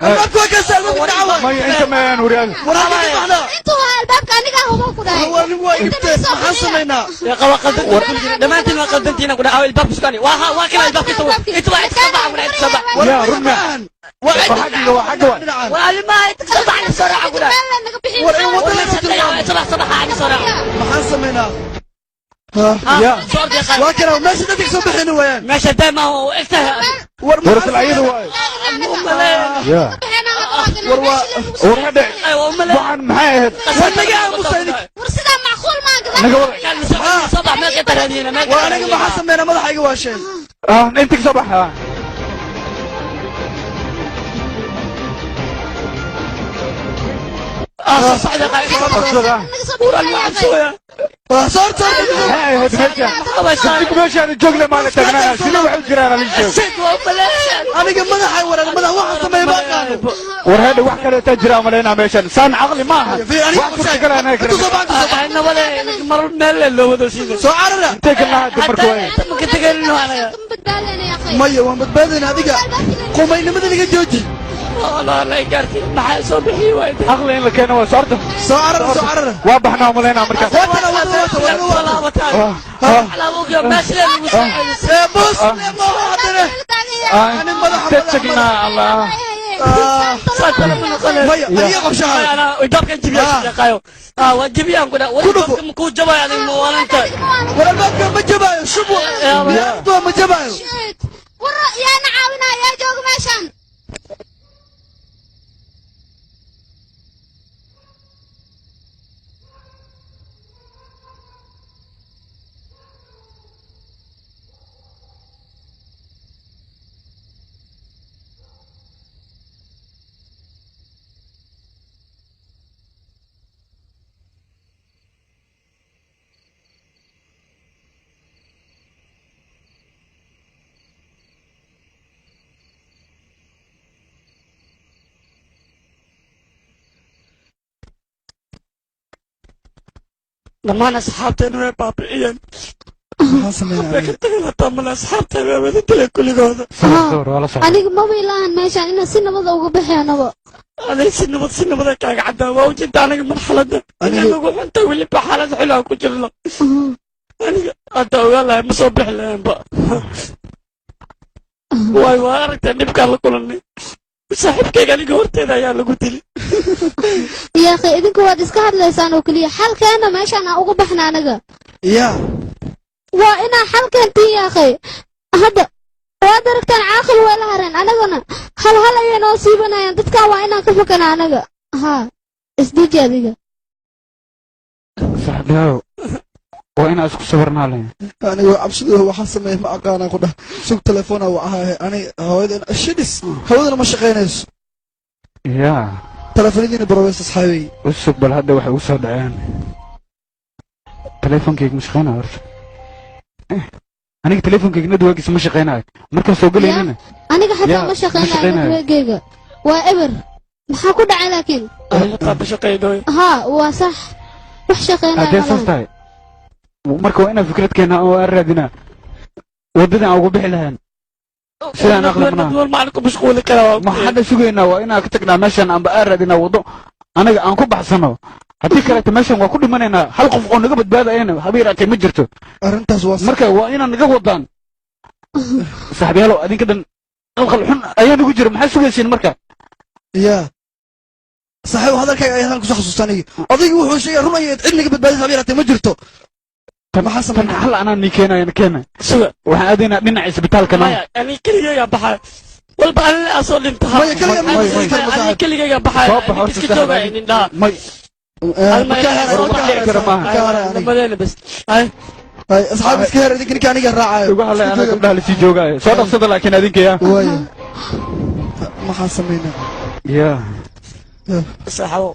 الباب كويس الباب الدعوة ما انت ما نوريان انتوا الباب كانك هو كده هو حصلنا يا قوا قدرت لما انت ما قدرتينا كنا او الباب سكاني واكل الباب انت واحد سبع ولا سبع يا رمى وحقي ولا ما تسبع بسرعه كنا صباح عادي صراحه ما حصلنا يا واكل ماشي بدك صبح هنا وين ماشي دايما هو انت ورث العيد واي يا ورهدع وحن محايد ورسدا معقول ما نقول صباح ما قدر هذينا ما قدر وانا ما حسمينا مدحيga waa shay انت صباح صعد صار هاي هاد ماشي ماشي انا جوجله ما تغنانا شنو واحد جيران اللي جوج انا مدحي ورا مدح واحد سمي ما كان ورهد wax kale ta jira malena meeshan san aqli ma aha wax kale ana انا ولا مر مال لو ودا سيده soo carara تكلنا دبرك way ما كتغلنا انا maya waan badbaadina adiga qomaynimada laga jooji والله لا يقارتي ما سو بخي وايد aqli in la keeno waa soorta soo carara waa baxnaa malena markaas على وجه ماشي بص ما حضره انا مدح تكلنا الله صدق من قال maya adiga qabshaha انا ودابك جيب يا قايو واجيب يا كده ودابك مكو جبا يعني مو انت ولا بك ما جبايو شبو يا تو ما جبايو ورا يا نعاونا يا جوج ماشان لما انا اصحابتي انا بابيين كنت اطمن اصحابتي ما بدت لك كل هذا aniga ma wiilaan meeshaan ina si nabad uga bixeenaba انا سنبض كاك عدا وجدت انا مرحله انا لو انت واللي بحاله حلوه كجرنا انا انت والله ما صبح لهم بقى واي وارك نبكى على كلني صاحبك قال لي horteeda ayaa lagu dili يا اخي idinku waad iska hadlaysaan oo kaliya xalkeena meeshaan aan uga baxnaa anaga يا waa inaa xalkeentii ya akhi hadda waad aragtaan caaqil waa la hareen anagana hal ayay noo siibanayaan dadkaa waa inaan ka fakana anaga ha isdeji adiga saxdaaw waa inaan isku sabarnaa leh aniga cabsidu waxa sameeyay ma aqaana ku dhah sug telefoona waa ahaa ani hooyadan shidis hooyadan ma shaqeynayso ya telefoonadiina barweys asxaabay usug bal hadda waxay u soo dhaceen telefonkeyga ma shaqeynaa horta aniga telefonkeyga nadwaagiisa ma shaqeynayo markaan soo gelaynana aniga xataa ma shaqeynayo nadwaageyga waa eber maxaa ku dhacay laakiin ha waa sax wax shaqeynayo hadee saas tahay marka waa inaan fikrad keenaa oo aan raadinaa waddadii aan ugu bixi lahayn sidaan aqlabnaa ma hadda sugaynaa waa inaan ka tagnaa meeshan aanba aan raadinaa waddo anaga aan ku baxsano haddii kaleeto meeshan waa ku dhimanaynaa hal qof oo naga badbaadayana habeeraatay ma jirto arrintaas waa marka waa inaan naga wadaan saaxiibyaalow adinka dhan qalqal xun ayaa nagu jira maxaa sugaysiin marka ya saaxiib hadalkayga ayaan ku soo xasuustanay odaygu wuxuu sheegay run ayay cid naga badbaadaysa habeeraatay ma jirto tan hal anaa nii keenayan keena waxaan aadaynaa dhinaca isbitaalkana ani keligayga baxay walba anina asoo dhintaha ani keligayga baxay iska jooga indhaha madeena bas ay asxaab iska heer idinka aniga raacayo ugu hadlay anaga gabdhaha lasii joogaayo soo dhaqsada laakiin adinkaya waaya maxaa sameynaa ya saxaabo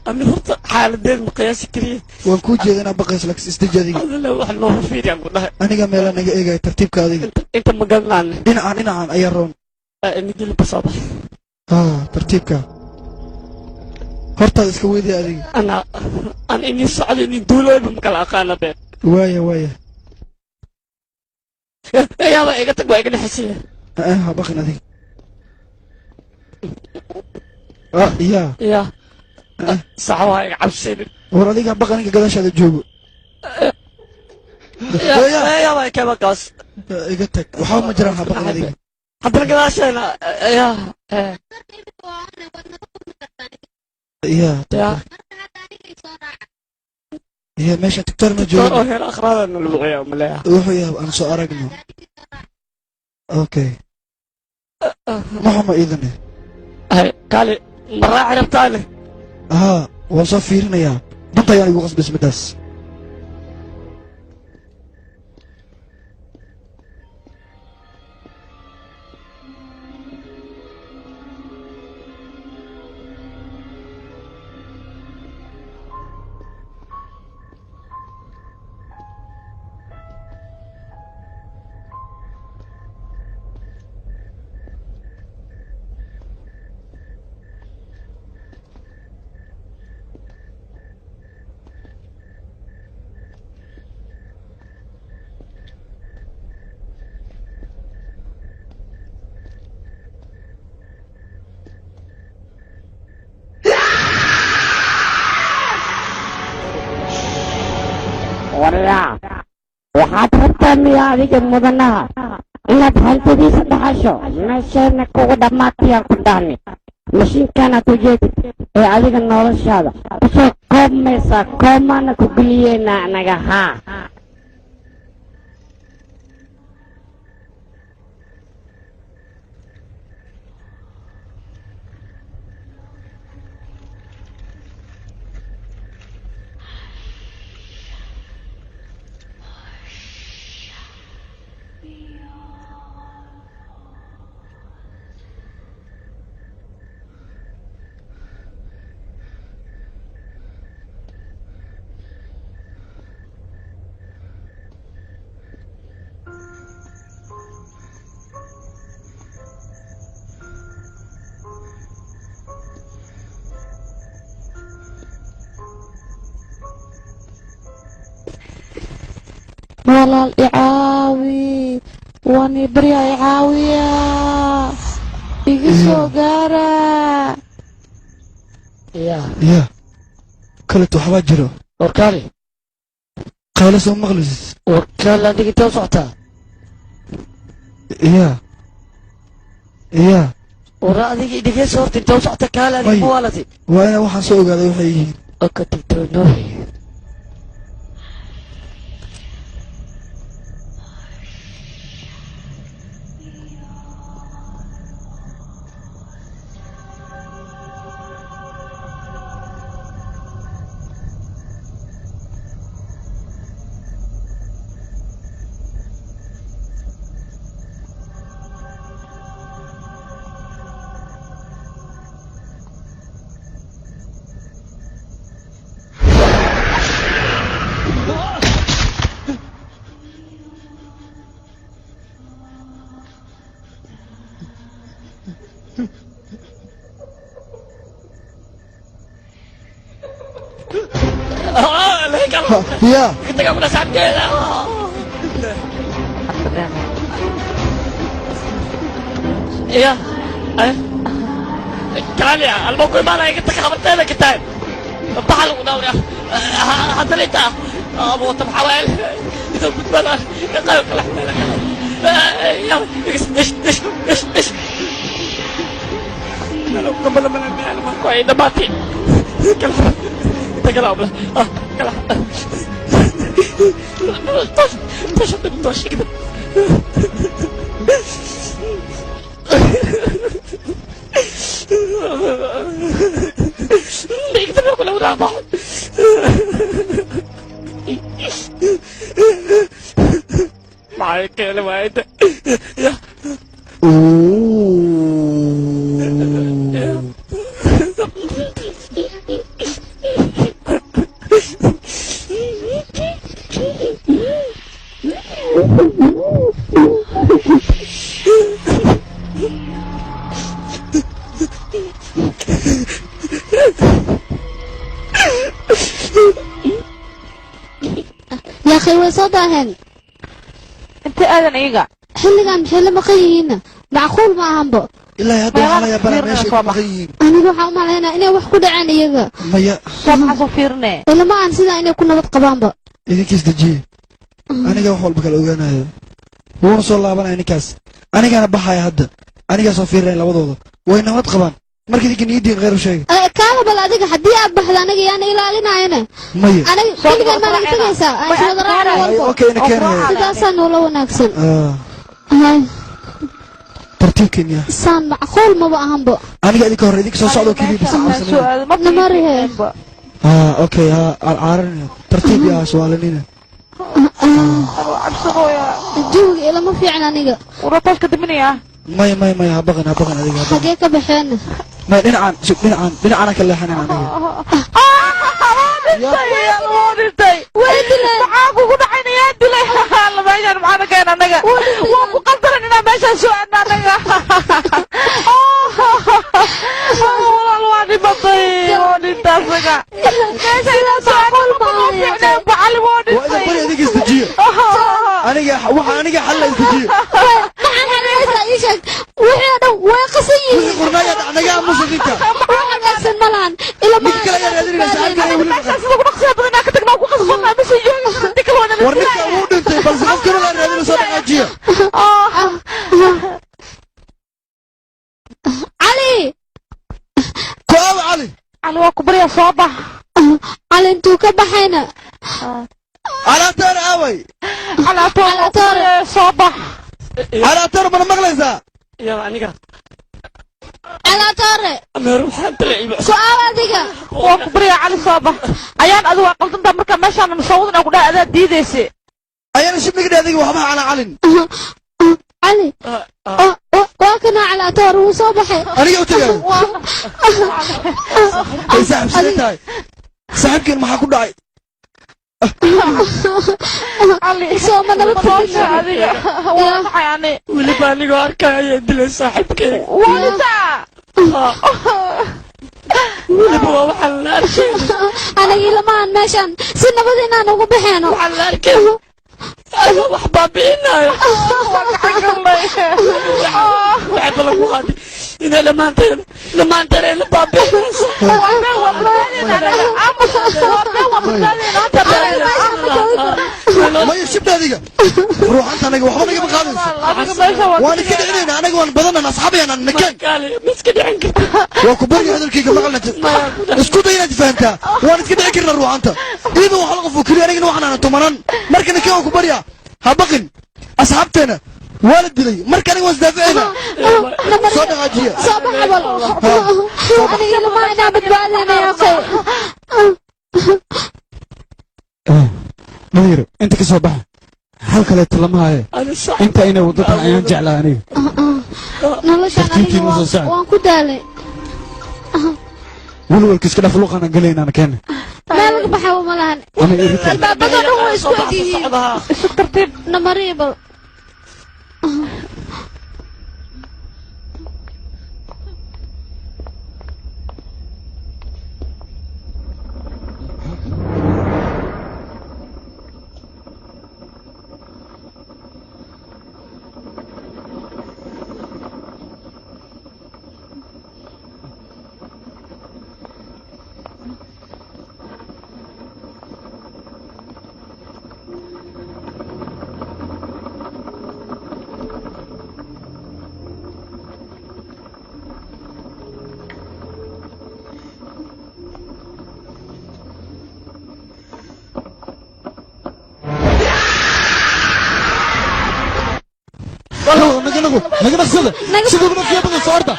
أنا هرت حال دين مقياس كريه وكو جيدنا بقيس لك استجادي هذا واحد نور فيدي أقول له أنا ميلا نجا إيجا ترتيب كذي أنت ما قلنا عنه إنا عن أيرون نجي بصابة ترتيب كا هرت هذا سكوي دي هذه أنا إني صعد إني دولة بمكان أقانا بين وايا يا ما إيجا تقوى إيجا نحسيه بقينا ذي يا صحواي عبسين وراديك بقى قداش هذا الجوب يا ما كيف قاس قلتك وحاول مجراها بقى هذيك حتى قداش انا يا ماشي دكتور مجهول هنا اخراج الملعب روحوا يا انا سو ارقنا اوكي محمد إذن قال مرة عرفت أنا ها وصفيرنا يا بطا يعني يقص باسم داس ولا waxaad rabtaa miyaa adiga mudanaha inaad hantidiisa dhaxasho meeshayna kugu dhammaatayaan ku dhahni mashiinkaanaad ujeedid ee adiga noloshaada kusoo koobmaysaa koomaana ku geliyeena anaga haa walaal icaawi wani barya icaawiya iga soo gaara يا كلت وحبا جرو warkaali قال سو مغلس warkaali adiga intee u socotaa يا wara adiga idhigeesa horta intee u socota kaale adiga ma waalatay وانا waxaan soo ogaaday waxay yihiin oo ka tigtoonooy يا kita nggak pernah sadar iya kalian ya albo ko mana kita kabartay na kita bahal ko daw ya hadalita abo tabxawal ito gudbana qayo kala ya is lalo kabala man ang mga ko ay nabati kala kala bla kala tosh كده يكتب لكم لو راح بعض معاك كلام واحد يا يا أخي وصدهن انت آذن إيقا حلقا محل مقيين معقول معهم بو إلا هذا حالا يا بلا ماشي مقيين أنا روح أعمل هنا إني وح كل عن إيقا ميا سامع صفيرنا ولا ما عن سيدا إني كنا بتقبان بو إذا كيس دجي أنا جا وحول بكال أوغانا هذا هو صلى الله عليه إني كاس أنا جا نبحها يا هدا أنا جا صفيرين لوضوضه وين ما تقبان مركز كن يدين غير شيء كان بلا ديك حدي أبح أنا جي أنا إلى علينا هنا ميا أنا كل ما نتجسا أنا شو ضرر أوكي أنا كان سيدا سنو لو نكسل هاي ترتيب كينيا سان معقول ما بأهم أنا قاعد كهر إذيك صعدوا كذي بس سؤال ما نمره أوكي عارن ترتيب يا سؤالنينا عبسو يا الجوج إلى ما في عنانية ورطاش كدمني يا ما هبغن هذيك حقيقة بحين ما دين عن كله حنا عنيا يا الوالدتي ويدلي معاكو كنا عينيات دلي الله ما يجعل معانا كان أنا وأبو قدر إننا ماشي سوءنا أنا والله الوالد بطيء والدتي أصدقاء ماشي سوءنا بعلي والدتي وإذا قولي هذيك استجيب أنا حل استجيب معن هذا يشك وحنا وقصي قرنايا أنا قاعد مصدقك واحد أحسن ملان إلى ما كلا يا رجال سألك ورنك أود أنت بس أفكر ولا رجال صار عجيب علي كواب علي وكبر يا صباح علي انتو كبحينا على تار أوي على طول يا صباح على تار من مغلسة يا أنيقا على طارق أنا روح أنتلعب سؤال هذيك وكبر يا علي صباح أيان أدوا قلت أنت مركب ماشي أنا مصوت أنا كنا أداة ديديسي أيان شبني كده هذيك وحبها على علن علي وكنا على طار وصباحي أنا قلت له سحب سنتاي سحب كل ما حكون داعي علي سوما نبتدي واضح يعني واللي بالي قاركا يدل صاحبك والدة واللي بوا وحل أركين أنا يلمان ماشان سنة بدينا أنا وبحنا وحل أركين أنا وحبابينا وحب لك وغادي إذا لما أنت رأي بابينا ما يشبه هذيك روح أنت أنا وحبنا قبل خالص وأنا كده علينا أنا وأنا بدنا أصحابي أنا نكان مسكين عنك وكبرني هذا الكيك ما قلنا اسكت هنا فهمتها وأنا كده أكرر روح أنت إذا وحلقة فكري أنا نوحنا أنا تمرن مركنا كيو كبريا هبقن أصحابتنا والد لي مركنا وزدافعنا صدق عجية صباح والله أنا يلمان أنا بتبالي يا أخي نذير أنت كسبح هل كلت لما هاي أنت أين وضعت عيان جعلاني نلش أنا وان كدالي ولو الكيس كده فلوق أنا قلينا أنا كان ما لك بحاول ملان الباب بدأ هو يسكتي ترتيب نمريبل نجنا سله سيدو ما في بدل صارته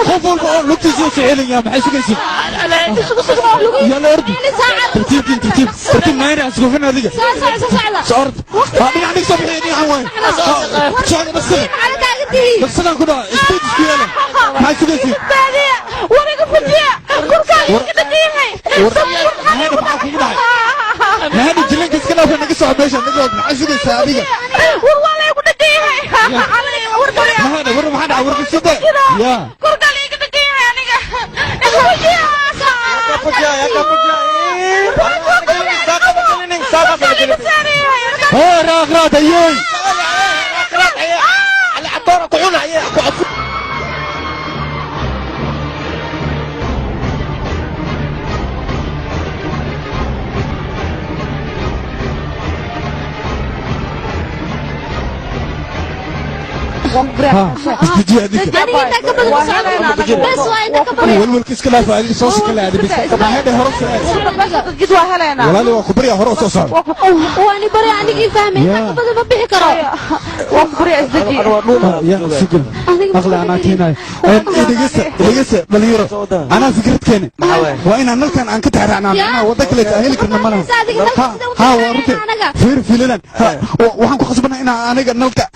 خوفوا لوقت يجي سعيلين يا محي سكيسي يلا اردي ترتيب ما يرى اسقفنا هذيك صارت هذه عندك صبحيني عوان شغله بس انا كده استيج كده محي سكيسي وريك فجأة كل كده هذا جلين كيس كده في نقص عبيشة نقول محي سكيسي هذيك والله يقول ما هذا ورا ما هذا ورا السوداء يا كرقالي كده يا راغرات ايوي على عطارة كعونة يا استجي هذيك بس وايد كبر والكيس كلها فادي صوص كلها هذه بس ما هذا هرب جد وهلنا ولا هو كبريا هرب صوص واني بري عنك فاهمين كبر ما بيحكي كرا وكبري ازدجي يا سجل اغلى انا هنا دقيقه بليرو انا فكرت كان وين انا كان ان كتحرعنا انا ودك لي تاهل كنا مالها ها ورتي في ليلان waxaan ku qasbanaa inaan aniga nalka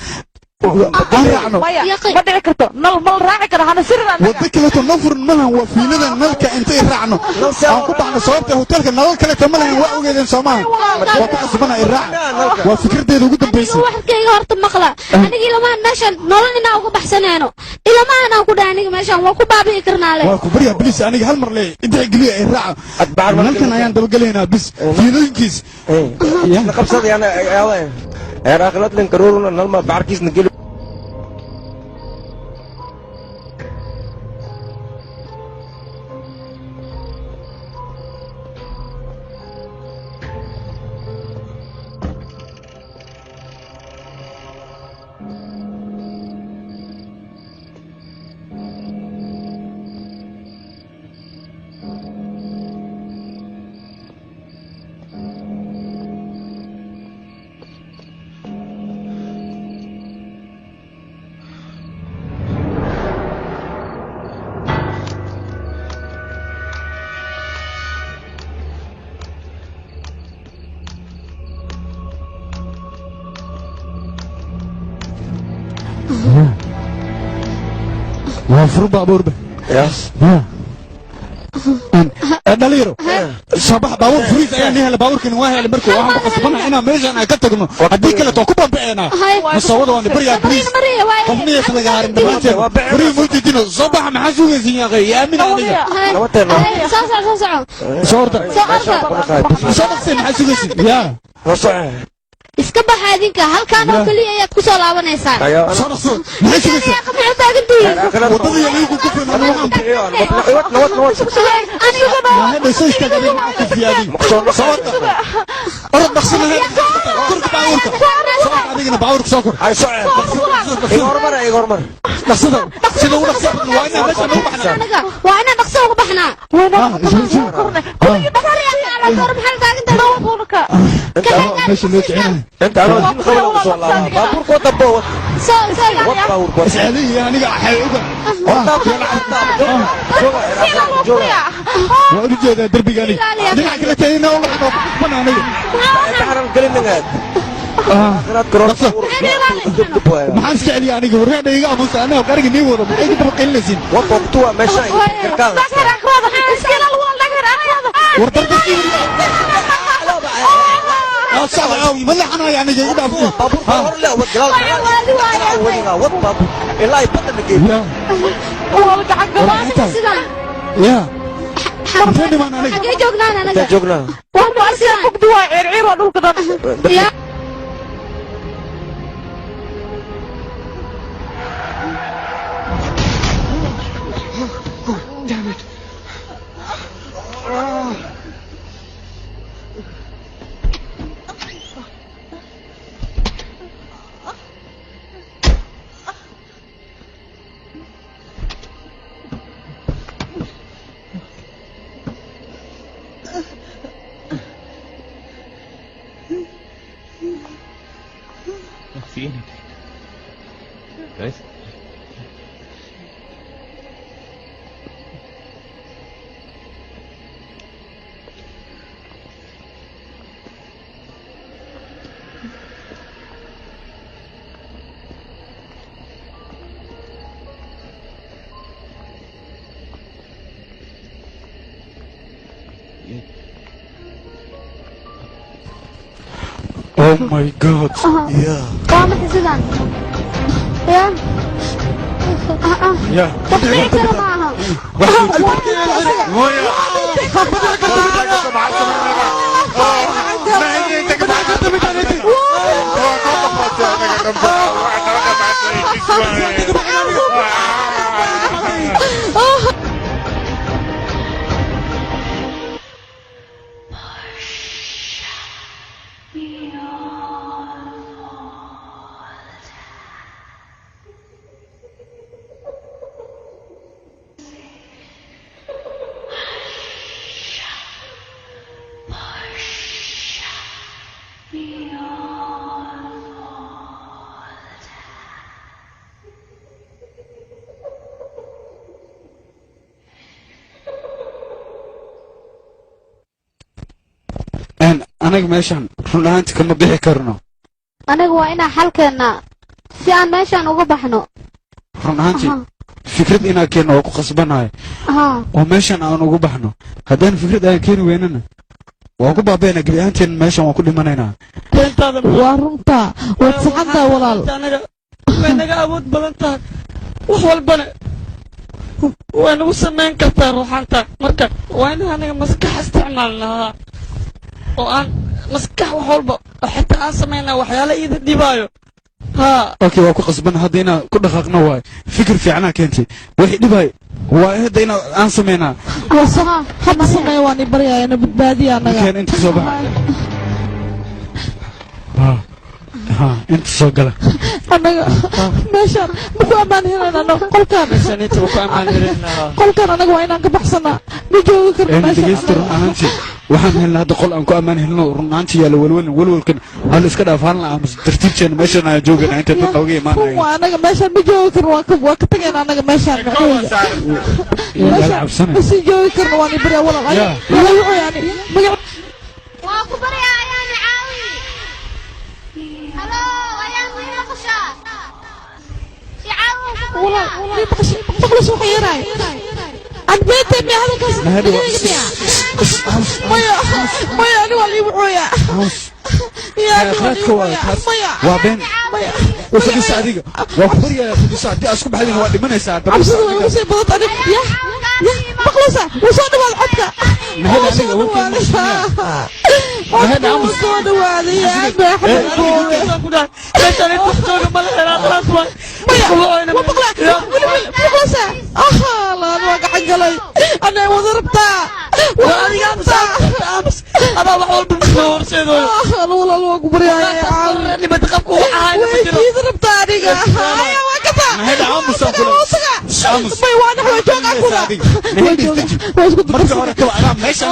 ما دعي كرتو نل راعي كره انا سرنا wadda kaleeto nafur malahan waa fiilada nalka intay raacno aan ku baxno sababta hotelka nalal kaleeto malahan waa ogeedeen soomaha waa ku qasbanaa iraac waa fikirdeeda ugu dambaysay waxkayga horta maqla aniga ilamaan meeshan nolol inaan uga baxsanayno ilamaan aan ku dhahay aniga meeshan waa ku baabi'i karnaa le waa ku bariya bilis aniga hal mar leey inta geliya iraac nalkan ayaan daba galaynaa bis fiilooyinkiis la qabsaday ana aqlad lan karoruna nalma baarkiisna geli وفروا بابور به يس دليرو صباح بابور فريز ايا نهل بابور كان واهل مركو waxaan ku qasbanaa inaan meeshan ay ka tagno hadii kale to ku bambeena masawada waan bariya bariis qofniya laga harin dhamaan bari muujidino صباح maxaa sugaysin yaa qay aamin adiga soorta maxaa sugaysin yaa iska baxa idinka halkaan oo kaliya ayaad ku soo laabanaysaan soorso maxaa sugaysin wadada yaliigu ku filan هذا سويت كذا معك في هذه صوت أرد بخسنا كرك باورك صوت علينا باورك سكر هاي صعب إيغور مر نقصده ونقصده وأنا بس وأنا نقصه وبحنا ماشي اللي تعينه أنت أنا بابور كوتا بوت اسألي يعني قاعد حيوقع وأرجع دربي قالي نحن كلا تينا والله أنا أنا تعرف كلمة هاد ما حنسى علي يعني قبل هذا يقع مس أنا وقارق نيو وضم إيه كده بقيل لسين وطبتوا ماشي كركان ورترك صعب من أنا يعني جيد أفهم لا وجلال وط بابور إلا يبطل الجيم يا فين ما أنا جوجنا وأنا أصلا فقدوا عير ودول كذا Damn it. في ايه كويس Oh my god. Yeah. Kamu kesulitan. Ya. Ya. Tapi itu mahal. anaga meeshaan run ahaantii kama bixi karno anaga waa inaan xalkeena si aan meeshaan uga baxno run ahaantii fikrad inaan keenno oo ku qasbanahay oo meeshaan aan ugu baxno haddaan fikrad aan keeni weynana waan ku baabeena gebi ahaanteen meeshaan waan ku dhimanaynaa waa runtaa waad saxantaa walaal way naga awood badan tahay wax walbana way nagu samayn kartaa ruuxanta marka waa in anaga maskax isticmaalnaa oo aan maskax wax walba oo xitaa aan samaynaa waxyaala iida dhibaayo okay waa ku qasban hadda inaan ku dhaqaaqno waay fikir fiicnaa keentay wixii dhibaay waa hadda inaan aan samaynaa hadda sameeya waan i baryaayana badbaadiya anaga inta soo baxa انت سوقله anaga meeshaan ma ku ammaan helayna qolkaan qolkaan anaga waa inaan ka baxsanaa ma joogi karno meeshaan ahaantii waxaan helnaa hadda qol aan ku ammaan helno run ahaantii yaala walwalkan hal iska dhaafaan la aamus tartiibteena meeshaan aan joogana inta dad nooga imaanaya waa anaga meeshaan ma joogi karno waa ka tagayna anaga meeshaan ma sii joogi karno waan i baryaa walaal wuxuu yani magac waa ku baryaa ayaan caawi halo ayaan wiina qashaa والله بخلص وخيراي عند بيتي من هذا الكاس مايا انا واللي وعويا يا مايا وبين وفي ساعديك وكبريا في ساعدي اسكو بحدين وادي من ساعه عبسي بضط انا يا بخلص وصاد والعبكه هذا اديك ممكن هذا عم وصاد وادي يا احمد ليش انا تحتاج مالها خلاص بخلص لا انا واقع قلي انا وضربتها وانا امس انا بحاول بالنور سيدو والله الله اكبر يا عم اللي بتخافوا هاي ضربتها aniga هاي وقتها هذا عم عمس باي وانا حوجوك اكو marka hore ka ana meesha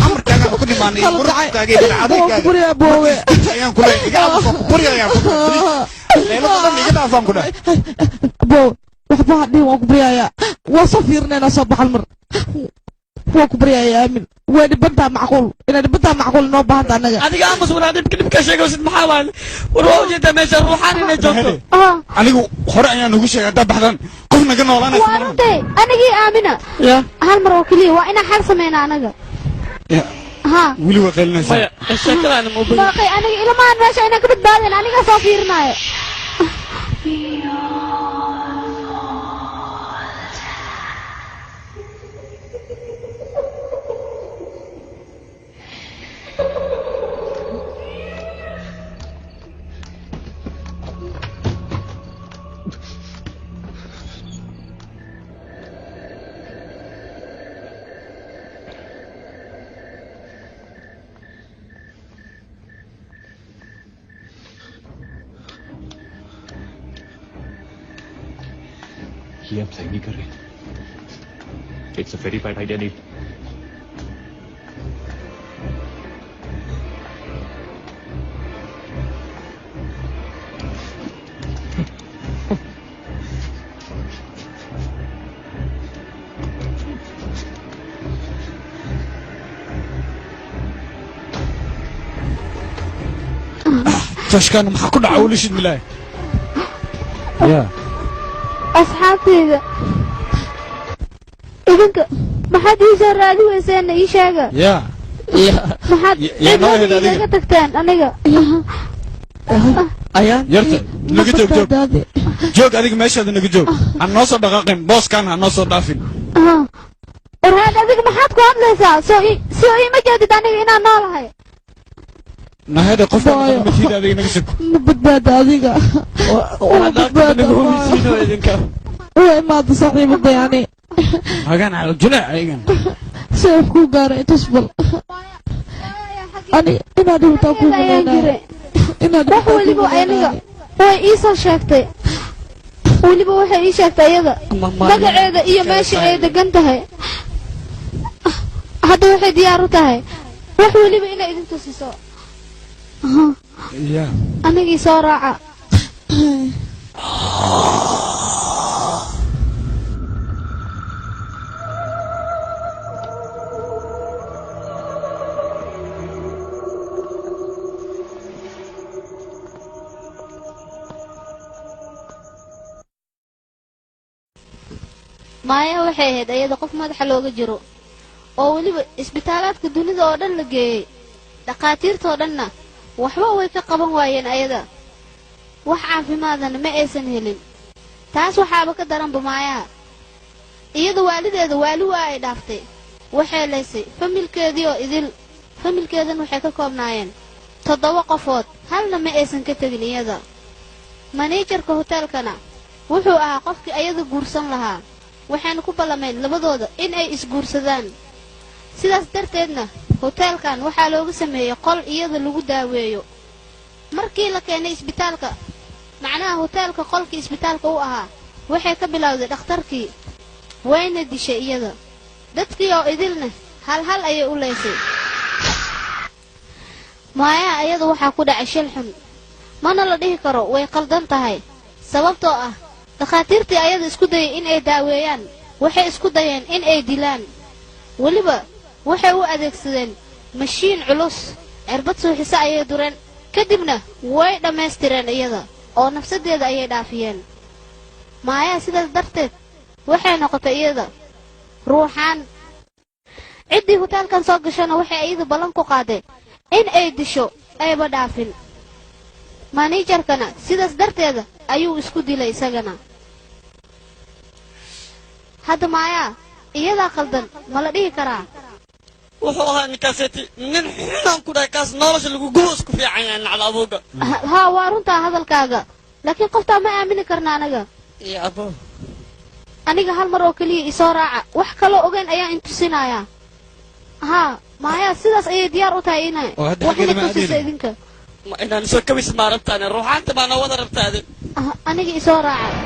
amarkaaga ku dhimaanay murtaaga dhacday buri aboowe ayaan kula iga buri ayaan leeyahay iga dhaafan ku dhahay aboowe waxba hadii waan ku bariyaa waa safiirnayna soo baxal mar waa ku bariyaa aamin waa dhibanta macquul ina dhibanta macquul noo baahanta anaga adiga amas wala dhibka sheegaysid maxaa waan waroo jeeda meesha ruuxaan inay joogto anigu hore ayaan ugu sheegay hadda baxdan qof naga noolaanaysa waantay anigii aamina hal mar oo kaliya waa inaan xal sameynaa anaga ها ولي وقلنا سا الشكل انا مو باقي انا الى ما ماشي انا كنت بعدين انا صافيرناي ये हम सही नहीं कर रहे it's a very bad idea नहीं تشكان محكو دعوا ليش بالله يا أصحابي إذنك ما حد يزور هذه ويسين يشاقة يا ما حد نوهد إذنك تكتان أنا أيان يرتل نجي جوك جوك هذيك ماشي هذا نجي جوك النصر دقائق بوس كان النصر دافين ورهاد هذيك ما حد قام لسا سوي ما جدد أنا هنا نالها نهاية قفة مكيدة هذيك نجي بدباد هذيك ما تصاحب يعني هاجان على الجلع هاجان سيف كوغار تصبر أنا إنا دول تاكل مننا إنا دول تاكل ولي بو أينيغا هو إيسا شاكتي ولي بو وحي إيسا شاكتي يغا مقا عيدا إيا ماشي عيدا قنتهي هذا وحي ديارو تهي وحي ولي بو إنا إذن تسيسو أنا جي صراعة maaya waxay ahayd ayada qof madaxa looga jiro oo weliba isbitaalaadka dunida oo dhan la geeyey dhakhaatiirtoo dhanna waxba way ka qaban waayeen ayada wax caafimaadana ma aysan helin taas waxaaba ka daranba maayaha iyada waalideeda waali waa ay dhaaftay waxay leysay familkeedii oo idil familkeedan waxay ka koobnaayeen 7 qofood halna ma aysan ka tegin iyada managerka hotelkana wuxuu ahaa qofkii ayada guursan lahaa waxayna ku ballameen labadooda in ay isguursadaan sidaas darteedna hotelkan waxaa looga sameeyey qol iyada lagu daaweeyo markii la keenay isbitaalka macnaha hotelka qolkii isbitaalka u ahaa waxay ka bilowday dhakhtarkii wayna dishay iyada dadkii oo idilna hal ayay u leysay maaya ayada waxaa ku dhacay shil xun mana la dhihi karo way qaldan tahay sababtoo ah dhakhaatiirtii ayada isku dayay in ay daaweeyaan waxay isku dayeen in ay dilaan weliba waxay u adeegsadeen mashiin culus cirbad suuxisa ayay dureen kadibna way dhammaystireen iyada oo nafsadeeda ayay dhaafiyeen maaya sidaas darteed waxay noqotay iyada ruuxaan ciddii hotelkan soo gashana waxay iyada ballan ku qaaday in ay disho ayba dhaafin managerkana sidaas darteeda ayuu isku dilay isagana hadda maaya iyadaa qaldan ma la dhihi karaa wuxuu ahaa ninkaaseti nin xunaan ku dhahay kaas nolosha lagu guboos ku fiican yahay nacla abuuga haa waa runtaa hadalkaaga laakiin qoftaa ma aamini karna anaga abo aniga hal mar oo keliya isoo raaca wax kaloo ogeyn ayaan intusinayaa haa maaya sidaas ayay diyaar u tahay inay waxna tusisa idinka ma inaan soo kabis maarantaane ruuxaanta baa noo wada rabtaade aniga isoo raaca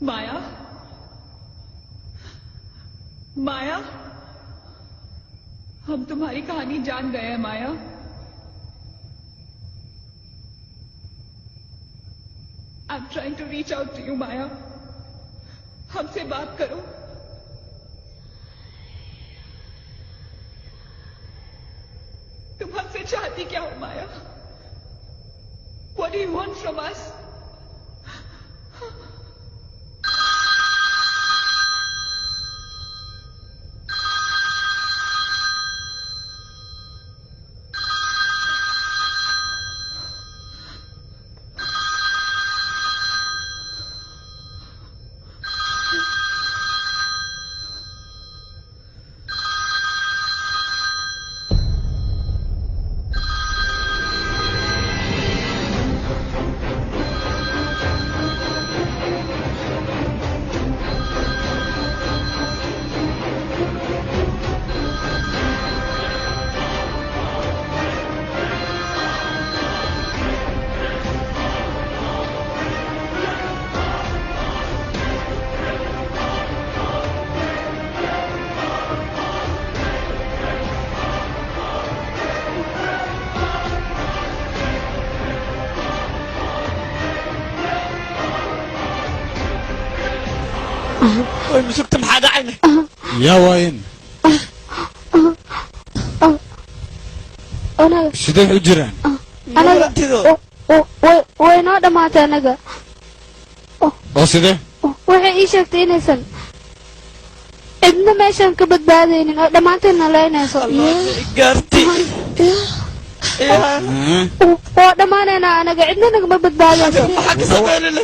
माया माया हम तुम्हारी कहानी जान गए हैं Maya I am trying to reach out to you Maya हमसे बात करो तुम हमसे चाहती क्या हो Maya what do you want from us مسكت محاد عيني يا وين أنا شديح الجيران أنا وين هذا ما تنجا وسيده waxay ii sheegtay inaysan cidna meeshan ka badbaadaynin oo dhammaanteedna leynayso gaarti waa dhammaanaynaa anaga cidna nagama badbaadayso maxaa ka sameynayna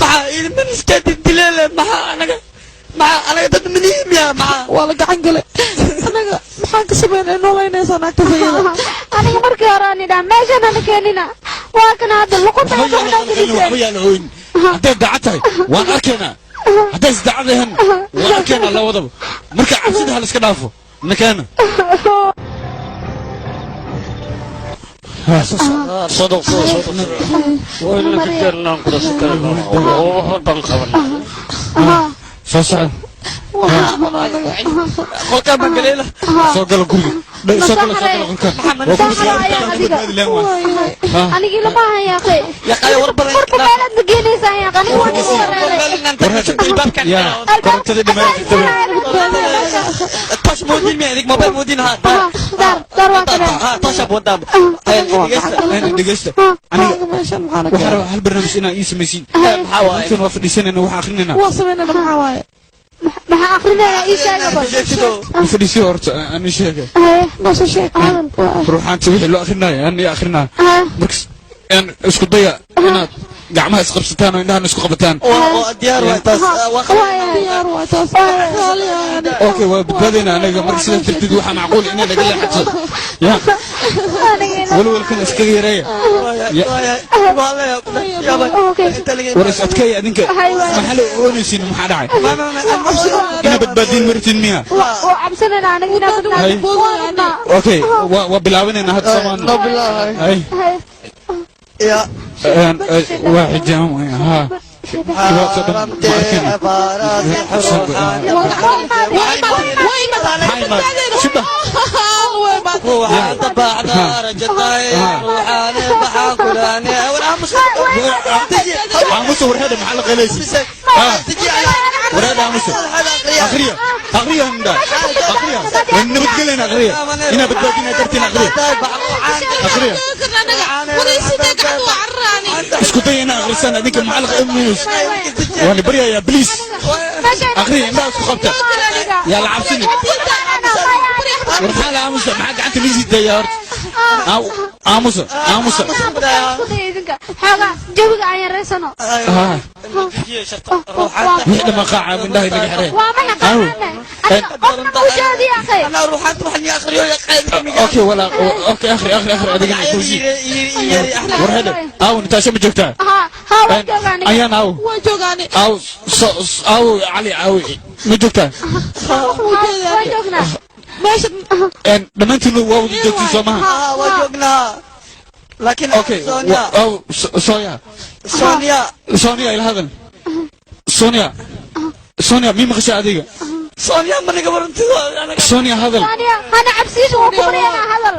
maxaa ilman iskaadi dileele maxaa anaga dad maniim yaa maxaa waa la gacan galay anaga maxaan ka sameynay noolaynaysaa naagta sayada aniga markii hore aan idhaa meeshan ana keenina waa kana hadda luqunta waxba yaala hooyn hadday daacad tahay waan arkaynaa hadday isdaacad yahan waan arkaynaa lawadaba marka cabsida hal iska dhaafo nakeena صدق وإلا فكرنا نقول سكرنا وهربان قبلنا soo socda qolkaan baan galeela soo gala guriga anigii lama aha ya akhi يا وربنا qurba meelaad ma geenaysaa ya akhi anigu waan isoo طاش مودين ميدك موبايل مودين ها دار واقع طاش ابو دام dhegeysta aniga waxaa hal barnaamij inaa ii samaysiin intan waa fadhiisanayna waxaa akrinayna maxaa akrinayna ii sheegaba fadhiisi horta aan ii sheegay ruuxaanta wixii loo akrinaya aan ii akrinaya markas isku daya inaad gacmaha isqabsataan oo indhahan isku qabataan اوكي وبدنا انا مركز تبتدي وحا معقول ان انا قال حتى يا ولو كان اسكيريه يا ورس اتكي ادنك محل اونسين ما دحاي انا بدبادين مرتين ميا وعبسنا انا اوكي وبلاوين هاد سمان هاي يا واحد جام ها اسكتي انا اغرسان هذيك المعلق اموس وانا بريا يا بليس اخري ما خبطه يا لعبتني ورحال اموس معك انت ليزي ديارت او اموس حاجه جوجا عين رسنو ما قاعه من داهي بقحرين انا روح يا اخري اوكي ولا اوكي اخري هذيك توجي ورهده او انت شو بجوكتا ايان او او علي او مجوكتا ماشي ان لما انت واو جوكتي سماها وجوكنا لكن اوكي او سونيا الى هذا سونيا مين مخشى هذيك سونيا من قبرنتي سونيا هذا انا عبسيش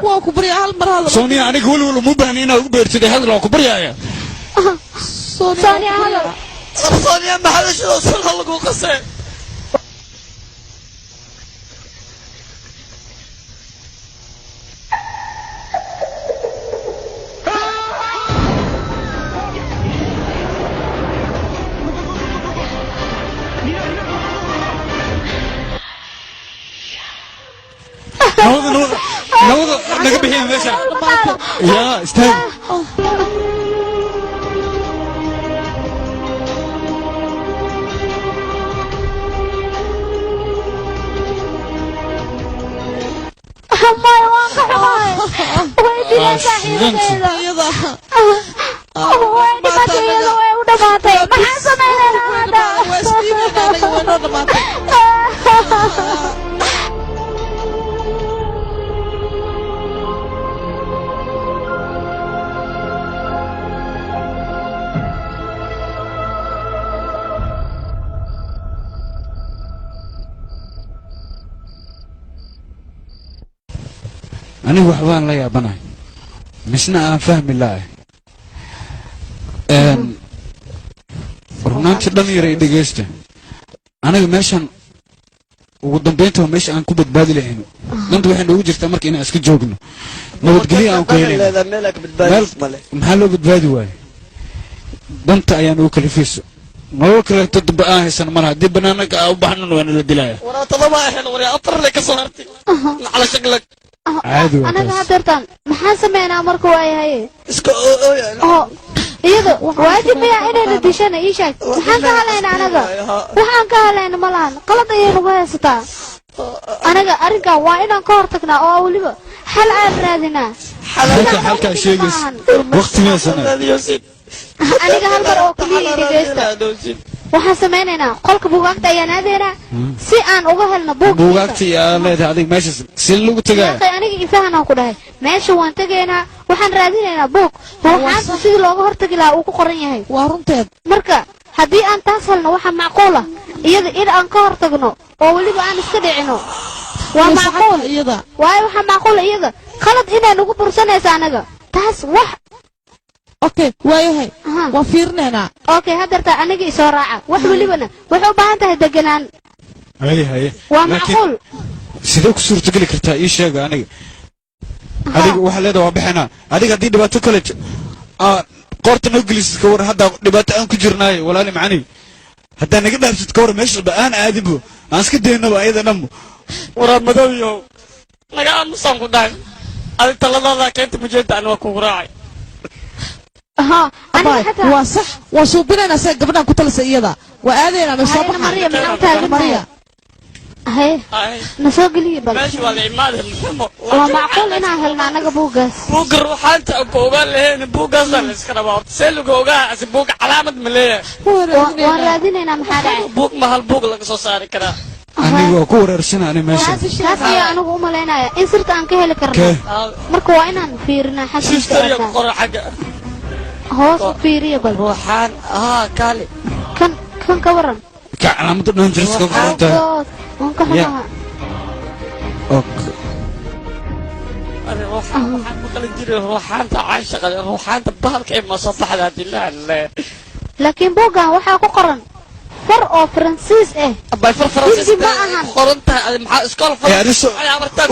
وكبريا هالمره سونيا انا اقول مو بهنينا وبيرتدي هذا لو كبريا يا سونيا هذا سونيا ما حدا شو وصل لك وقصه نوض نقبحين ماشي يا استاذ حماي واقع ويدي يا سعيد ويدي ما تيجي ودماتي ما حسنا هذا أنا وحبان لا يا بناي مسنا فهم الله برنامج دمير يدقيسته أنا ماشان ودنبينته مش أنا كوبت بادي لهنا ننتو وحنا وجرت أمرك إنا أسكت جوجنا ما بتقلي أو كيرين لا مالك بتبادي محله بتبادي واي دنت أيان وكلفيسو ما وكل تطبقها سنة مرة دي بنانك أو بحنن وأنا الدلاية ورا طلبها إحنا ورا أطر لك صهرتي على شكلك عادي أنا هادرتان محل سمعنا أمرك واي هاي اسكو iyada waajib miyaa inayna dishana ii sheeg waxaan ka hadlaynaa malahan qalad ayaynu ku haysataa anaga arrinkan waa inaan ka hortagnaa oo weliba xal aan raadinaa halkaa sheegays waqtigeesana aniga hal mar oo kaliya dhegeysta waxaan samaynaynaa qolka buugaagta ayaan aadaynaa si aan uga helno buugaagta yaa leedahay adiga meeshaas si lagu tagaa aniga ifahanaan ku dhahay meesha waan tegaynaa waxaan raadinaynaa buug ruuxaanta sidii looga hortagi lahaa uu ku qoran yahay waa runteed marka haddii aan taas helno waxaa macquul ah iyada in aan ka hortagno oo weliba aan iska dhicino waa macquul iyada waayo waxa macquul iyada khalad inay nagu bursanaysa anaga taas wax okay waayahay waa fiirneena okay hadarta aniga isoo raaca wax walibana wuxuu u baahan tahay deganaan haye waa macquul sidee ku suurtageli kartaa ii sheega aniga adiga waxa leedahay waa bixinaa adiga haddii dhibaato kale qoorta noo gelisid ka war hadda dhibaato aan ku jirnaayo walaali macani haddaa naga dhaafsid ka war meeshaba aan aadinbo aan iska daynaba ayada dhanbo waraa madowyow naga aamusaan ku dhahay adi taladaada keenta mujeedda ani waa kugu raacay waa sax waa suubinayna se gabadhan ku talisa iyada waa aadayna mariya nasoo geliya bal meesha waa la imaada muxumo waa macquul inaan helna anaga buuggaas buugga ruuxaanta aan ku ogaan lahayn buuggaasaa la iska rabaa see lagu ogaa ase buugga calaamad ma leeyahay waan raadinaynaa maxaa dhacay buug ma hal buug laga soo saari karaa aniga waa ku wareersana ani meesha taas ayaa anigu u malaynaya in sirta aan ka heli karno marka waa inaan fiirinaa xaqiiqda qora xagga hoos u fiiriya bal ruuxaan kaali kan ka waran ka calaamada dhan jirska ku qoranta waan ka xumaha waxaan ku kala jiray ruuxaanta caashiqa ruuxaanta bahalka ee ma soo baxda haddii la hadle laakiin buuggan waxaa ku qoran far oo faransiis ah bay far faransiis ma ahan qoran tahay maxaa iskool faransiis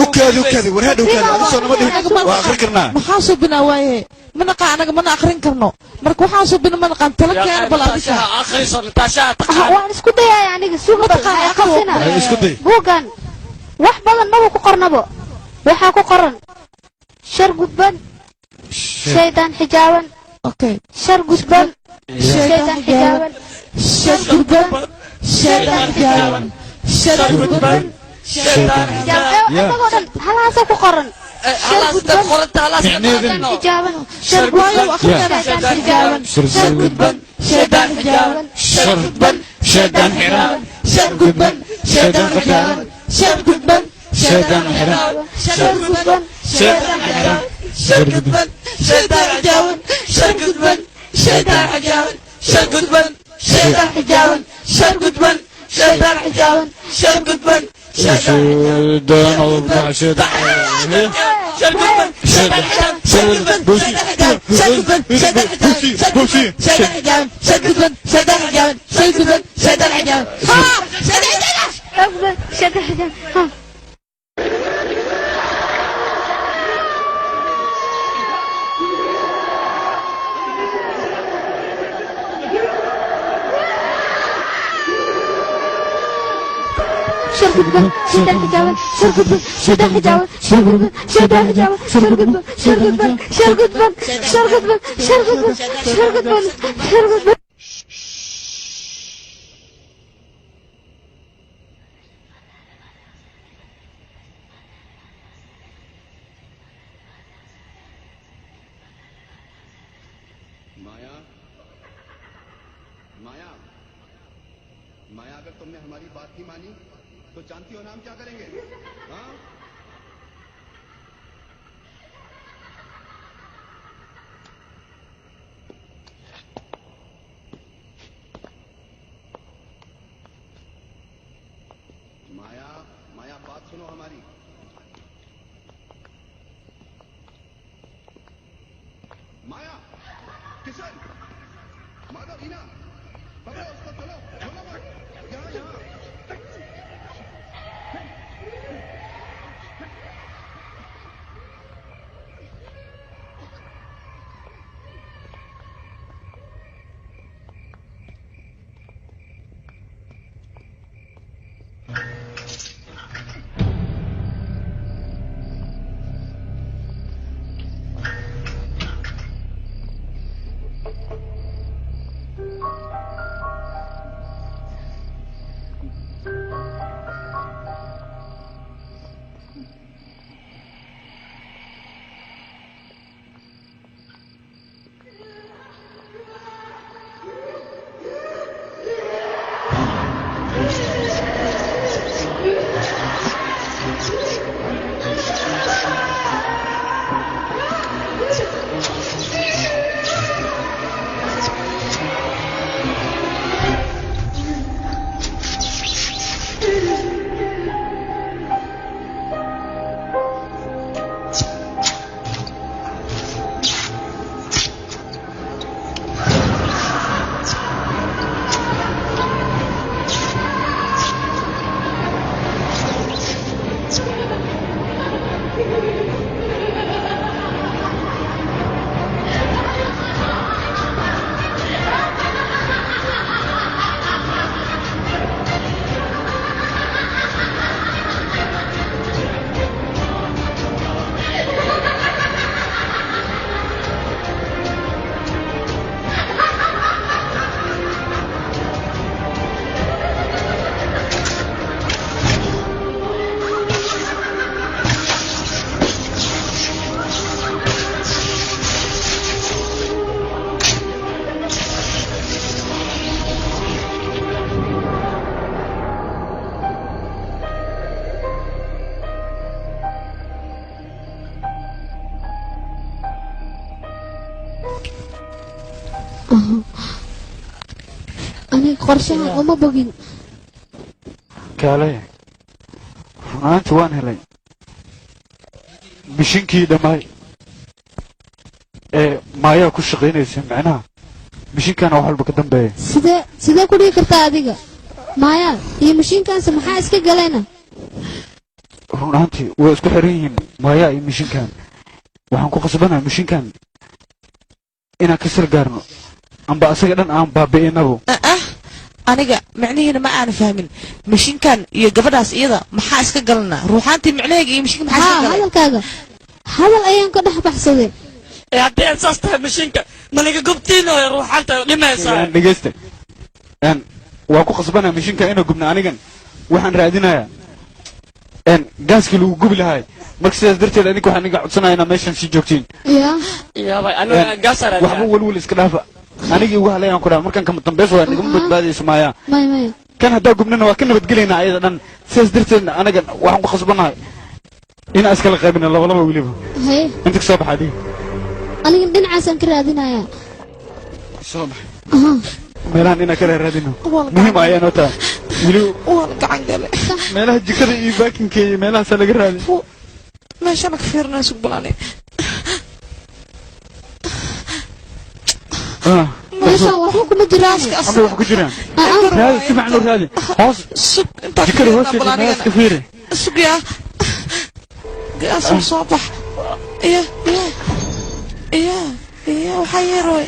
ukaadi warhaad ukaadi adiso nama dhihin waa akhrin karnaa maxaa subinaa waaye manaqa anaga mana akhrin karno marka waxaa subina manaqaan tala keena bal adiga akhriso nataashaa taqaan waan isku dayaya aniga suuqa qasina buuggan wax badan maba ku qornabo waxaa ku qoran shar gudban shaydaan xijaaban shar gudban shaydaan xijaaban shar gudban shaydaan xijaaban shar gudban shaydaan xijaaban annagoo dhan halaasaa ku qoran shar gudban shaydaan xijaaban shar gudban shaydaan xijaaban shar gudban shaydaan xijaaban shar gudban shaydaan xijaaban shar gudban shaydaan xijaaban shar gudban shaydaan xijaaban shar gudban shaydaan xijaaban shar gudban shaydaan xijaaban shar gudban shaydaan xijaaban shar gudban shaydaan xijaaban shar gudban shaydaan xijaaban shar gudban شرقدبن شدان حجابن شرقدبن شدان حجابن شرقدبن شدان حجابن شرقدبن شرقدبن شرقدبن شرقدبن شرقدبن شرقدبن شرقدبن माया अगर तुमने हमारी बात ही मानी तो जानती हो ना हम क्या करेंगे हाँ माया माया बात सुनो हमारी माया किशन माधव हीना पकड़ो उसको चलो चलो मत यहाँ यहाँ aniga qorshahan uma bogin kaale runaanti waan helay mishinkii dhammaay ee maayaa ku shaqaynaysa macnaha mishinkaana wax walba ka dambeeya sidee ku dhigi kartaa adiga maayaa iyo mashiinkaanse maxaa iska galayna runaantii way isku xiran yihiin maayaa iyo mishinkan waxaan ku qasbanahay mishinkan inaan ka sal gaarno amba asaga dhan aan baabi'inabo aniga macnaheena ma aan fahmin mashiinkan iyo gabadhaas iyada maxaa iska galana ruuxaantii macnaheega iyo mashiinka maxaa iska galay hadalkaaga hadal ayaan ka dhex baxsaday haddii aad saas tahay mashiinka maniga gubtiin oo ruuxaanta dhimaysaa dhegeysta waa ku qasbanaa mashiinka inuu gubna anigan waxaan raadinayaa gaaskii lagu gubi lahay marka sidaas darteed adinka waxaan iga codsanayaa inaad meeshan sii joogtiin waxba welwel iska dhaafa anigii ugu hadlayaan ku dhaha markaan kama dambeys waa nigama badbaadayso maayaa kan haddaa gubnana waa ka nabadgelaynaa ayada dhan sidaas darteedna anaga waxaan ku khasbanahay inaan iskala qaybina labalaba weliba inta ka soo baxa adiga aniga dhinacaasaan ka raadinayaa soo bax meelahan inaan kala raadino muhiim ayaa noo tahay weli meelaha jikada iyo baakinka iyo meelahaasaa laga raadi meeshana ka fiirnaa sug balaane meeshaan waxba kuma jiraan ama wax ku jiraan raadi si macno raadi hoos jikada hoosteeda meelahaas ka fiiri sug yaa gaasoo soo bax iya waxaa yeerooy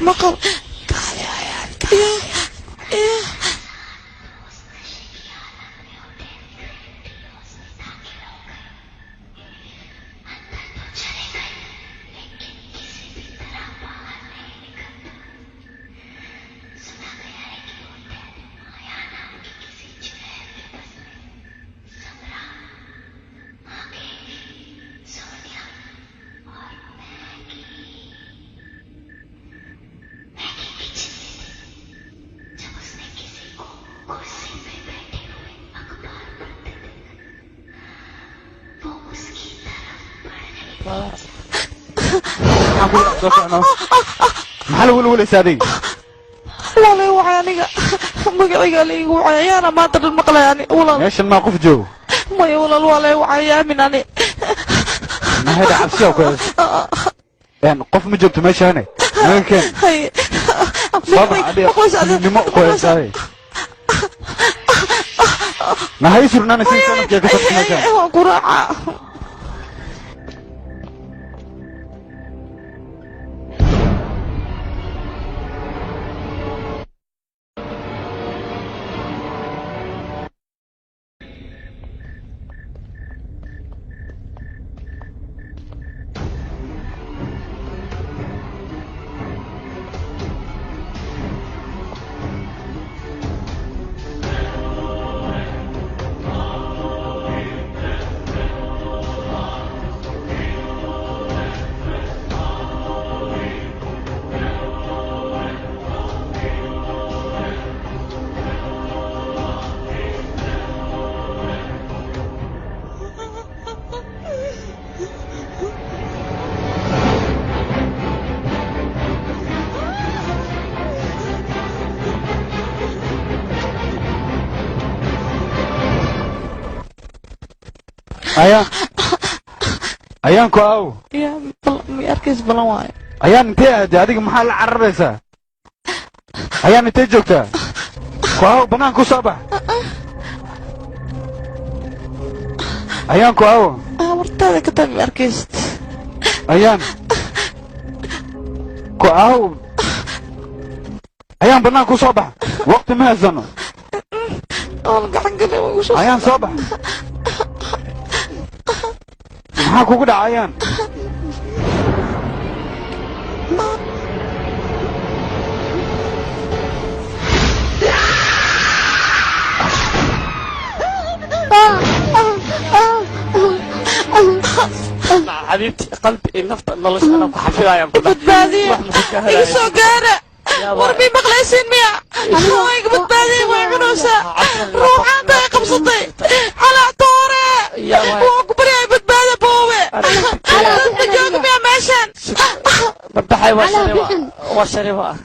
maqal iya maxaa lagu welweleysaa adiga walaalay waxay aniga magacayga laygu wacay ayaana maanta dhan maqlay ani walaal meeshan maa qof joogo maya walaal walaalay waxay yaamin ani mahayda cabsiya ku haysa qof ma joogto meeshaane naga keen nimo ku haysaay nahay surnaana si sanadkee ka sabta meeshaan waan ku raaca ayaanku aw mi arkays balan waayo ayaan intee aade adiga maxaa la cararaysaa ayaan intee joogtaa ku aw banaanka u soo bax ayaanku aw wartada ka tabi arkayst ayaan ku aaw ayaan banaan ku soo bax waqti ma haysano ayaan soo bax maxaa kugu dhaca ayaan حبيبتي قلبي نفط الله انا كحفيها يا بدبادي يسو غارة وربي مقليسين ميا هاي بدبادي ويغنوسا روحان تاي قبصتي على طوري وكبري بدبادي بوي جوج ميا ماشان بدحي وشريبا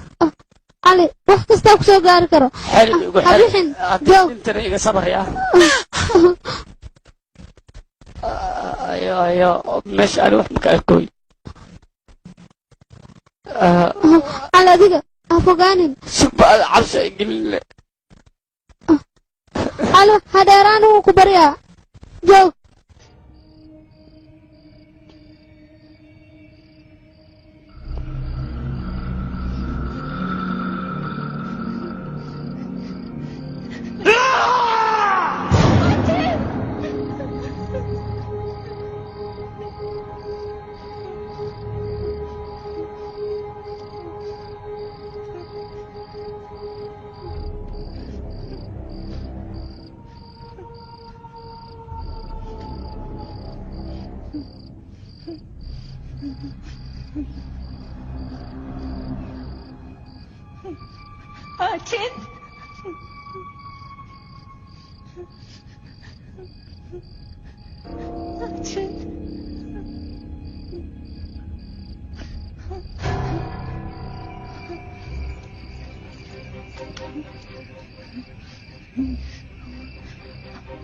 علي وقت استاك سو غار كرو حلو حبيحن جو انت ريقة صبر يا ايوه مش اروح مكاكوي على دقة افوقانين سب عرش قليل على هديران وكبريا جو Achin? Achin?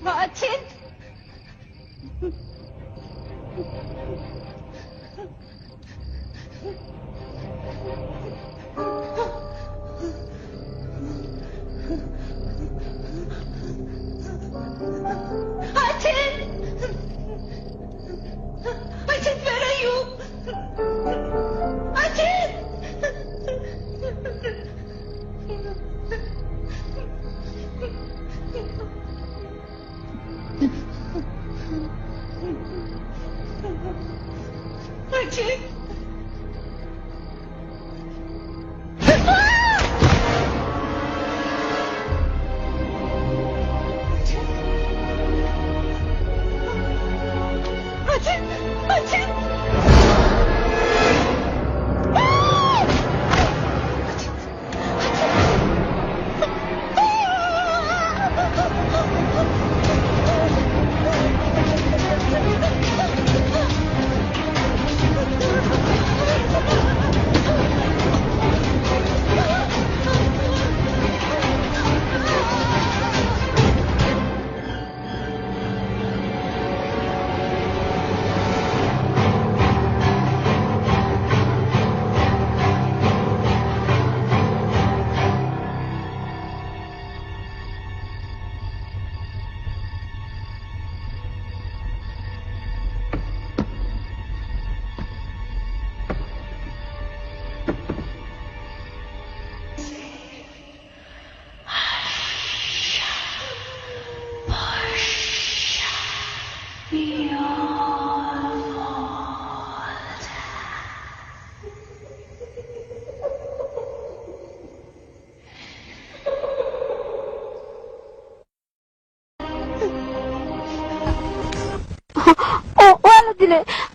Achin? Achin, where are you? Achin! Achin!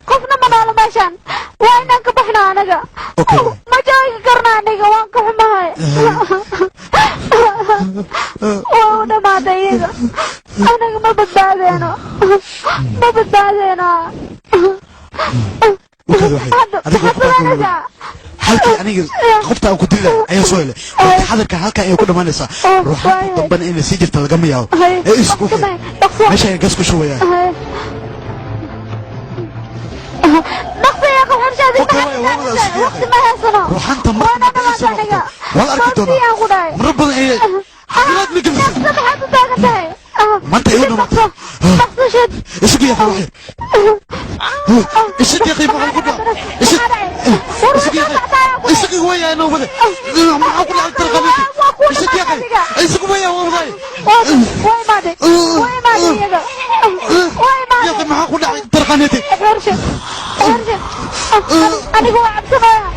قفنا منال ماشان وين كبحنا أنا ما جاي كرنا أنا وان كحماي وانا ما دايقة أنا ما بدأنا ما بدأنا halkii aniga qofta aan ku dilay ayaa soo helay waqti xadarka halka ay ku dhamaanaysaa ruuxa damban in si jirta laga miyaw ee isku meesha ay gas ku shubaya نقصي يا أخو حرشاد وقت ما هسنا روحانتا مرنا بسنا ولا أركضنا مربنا إيه حاجات مقبل نقصي بحد تاقتها ما أنت يقولون نقصي شد اسقي يا أخوي ايش الدقيق ما قلنا ايش ايش قوية انا وبدا ما اقول على الترقمتي ايش الدقيق ايش قوية والله وين مادي يا اخي ما اقول على الترقمتي ارشد انا جوا عبسنا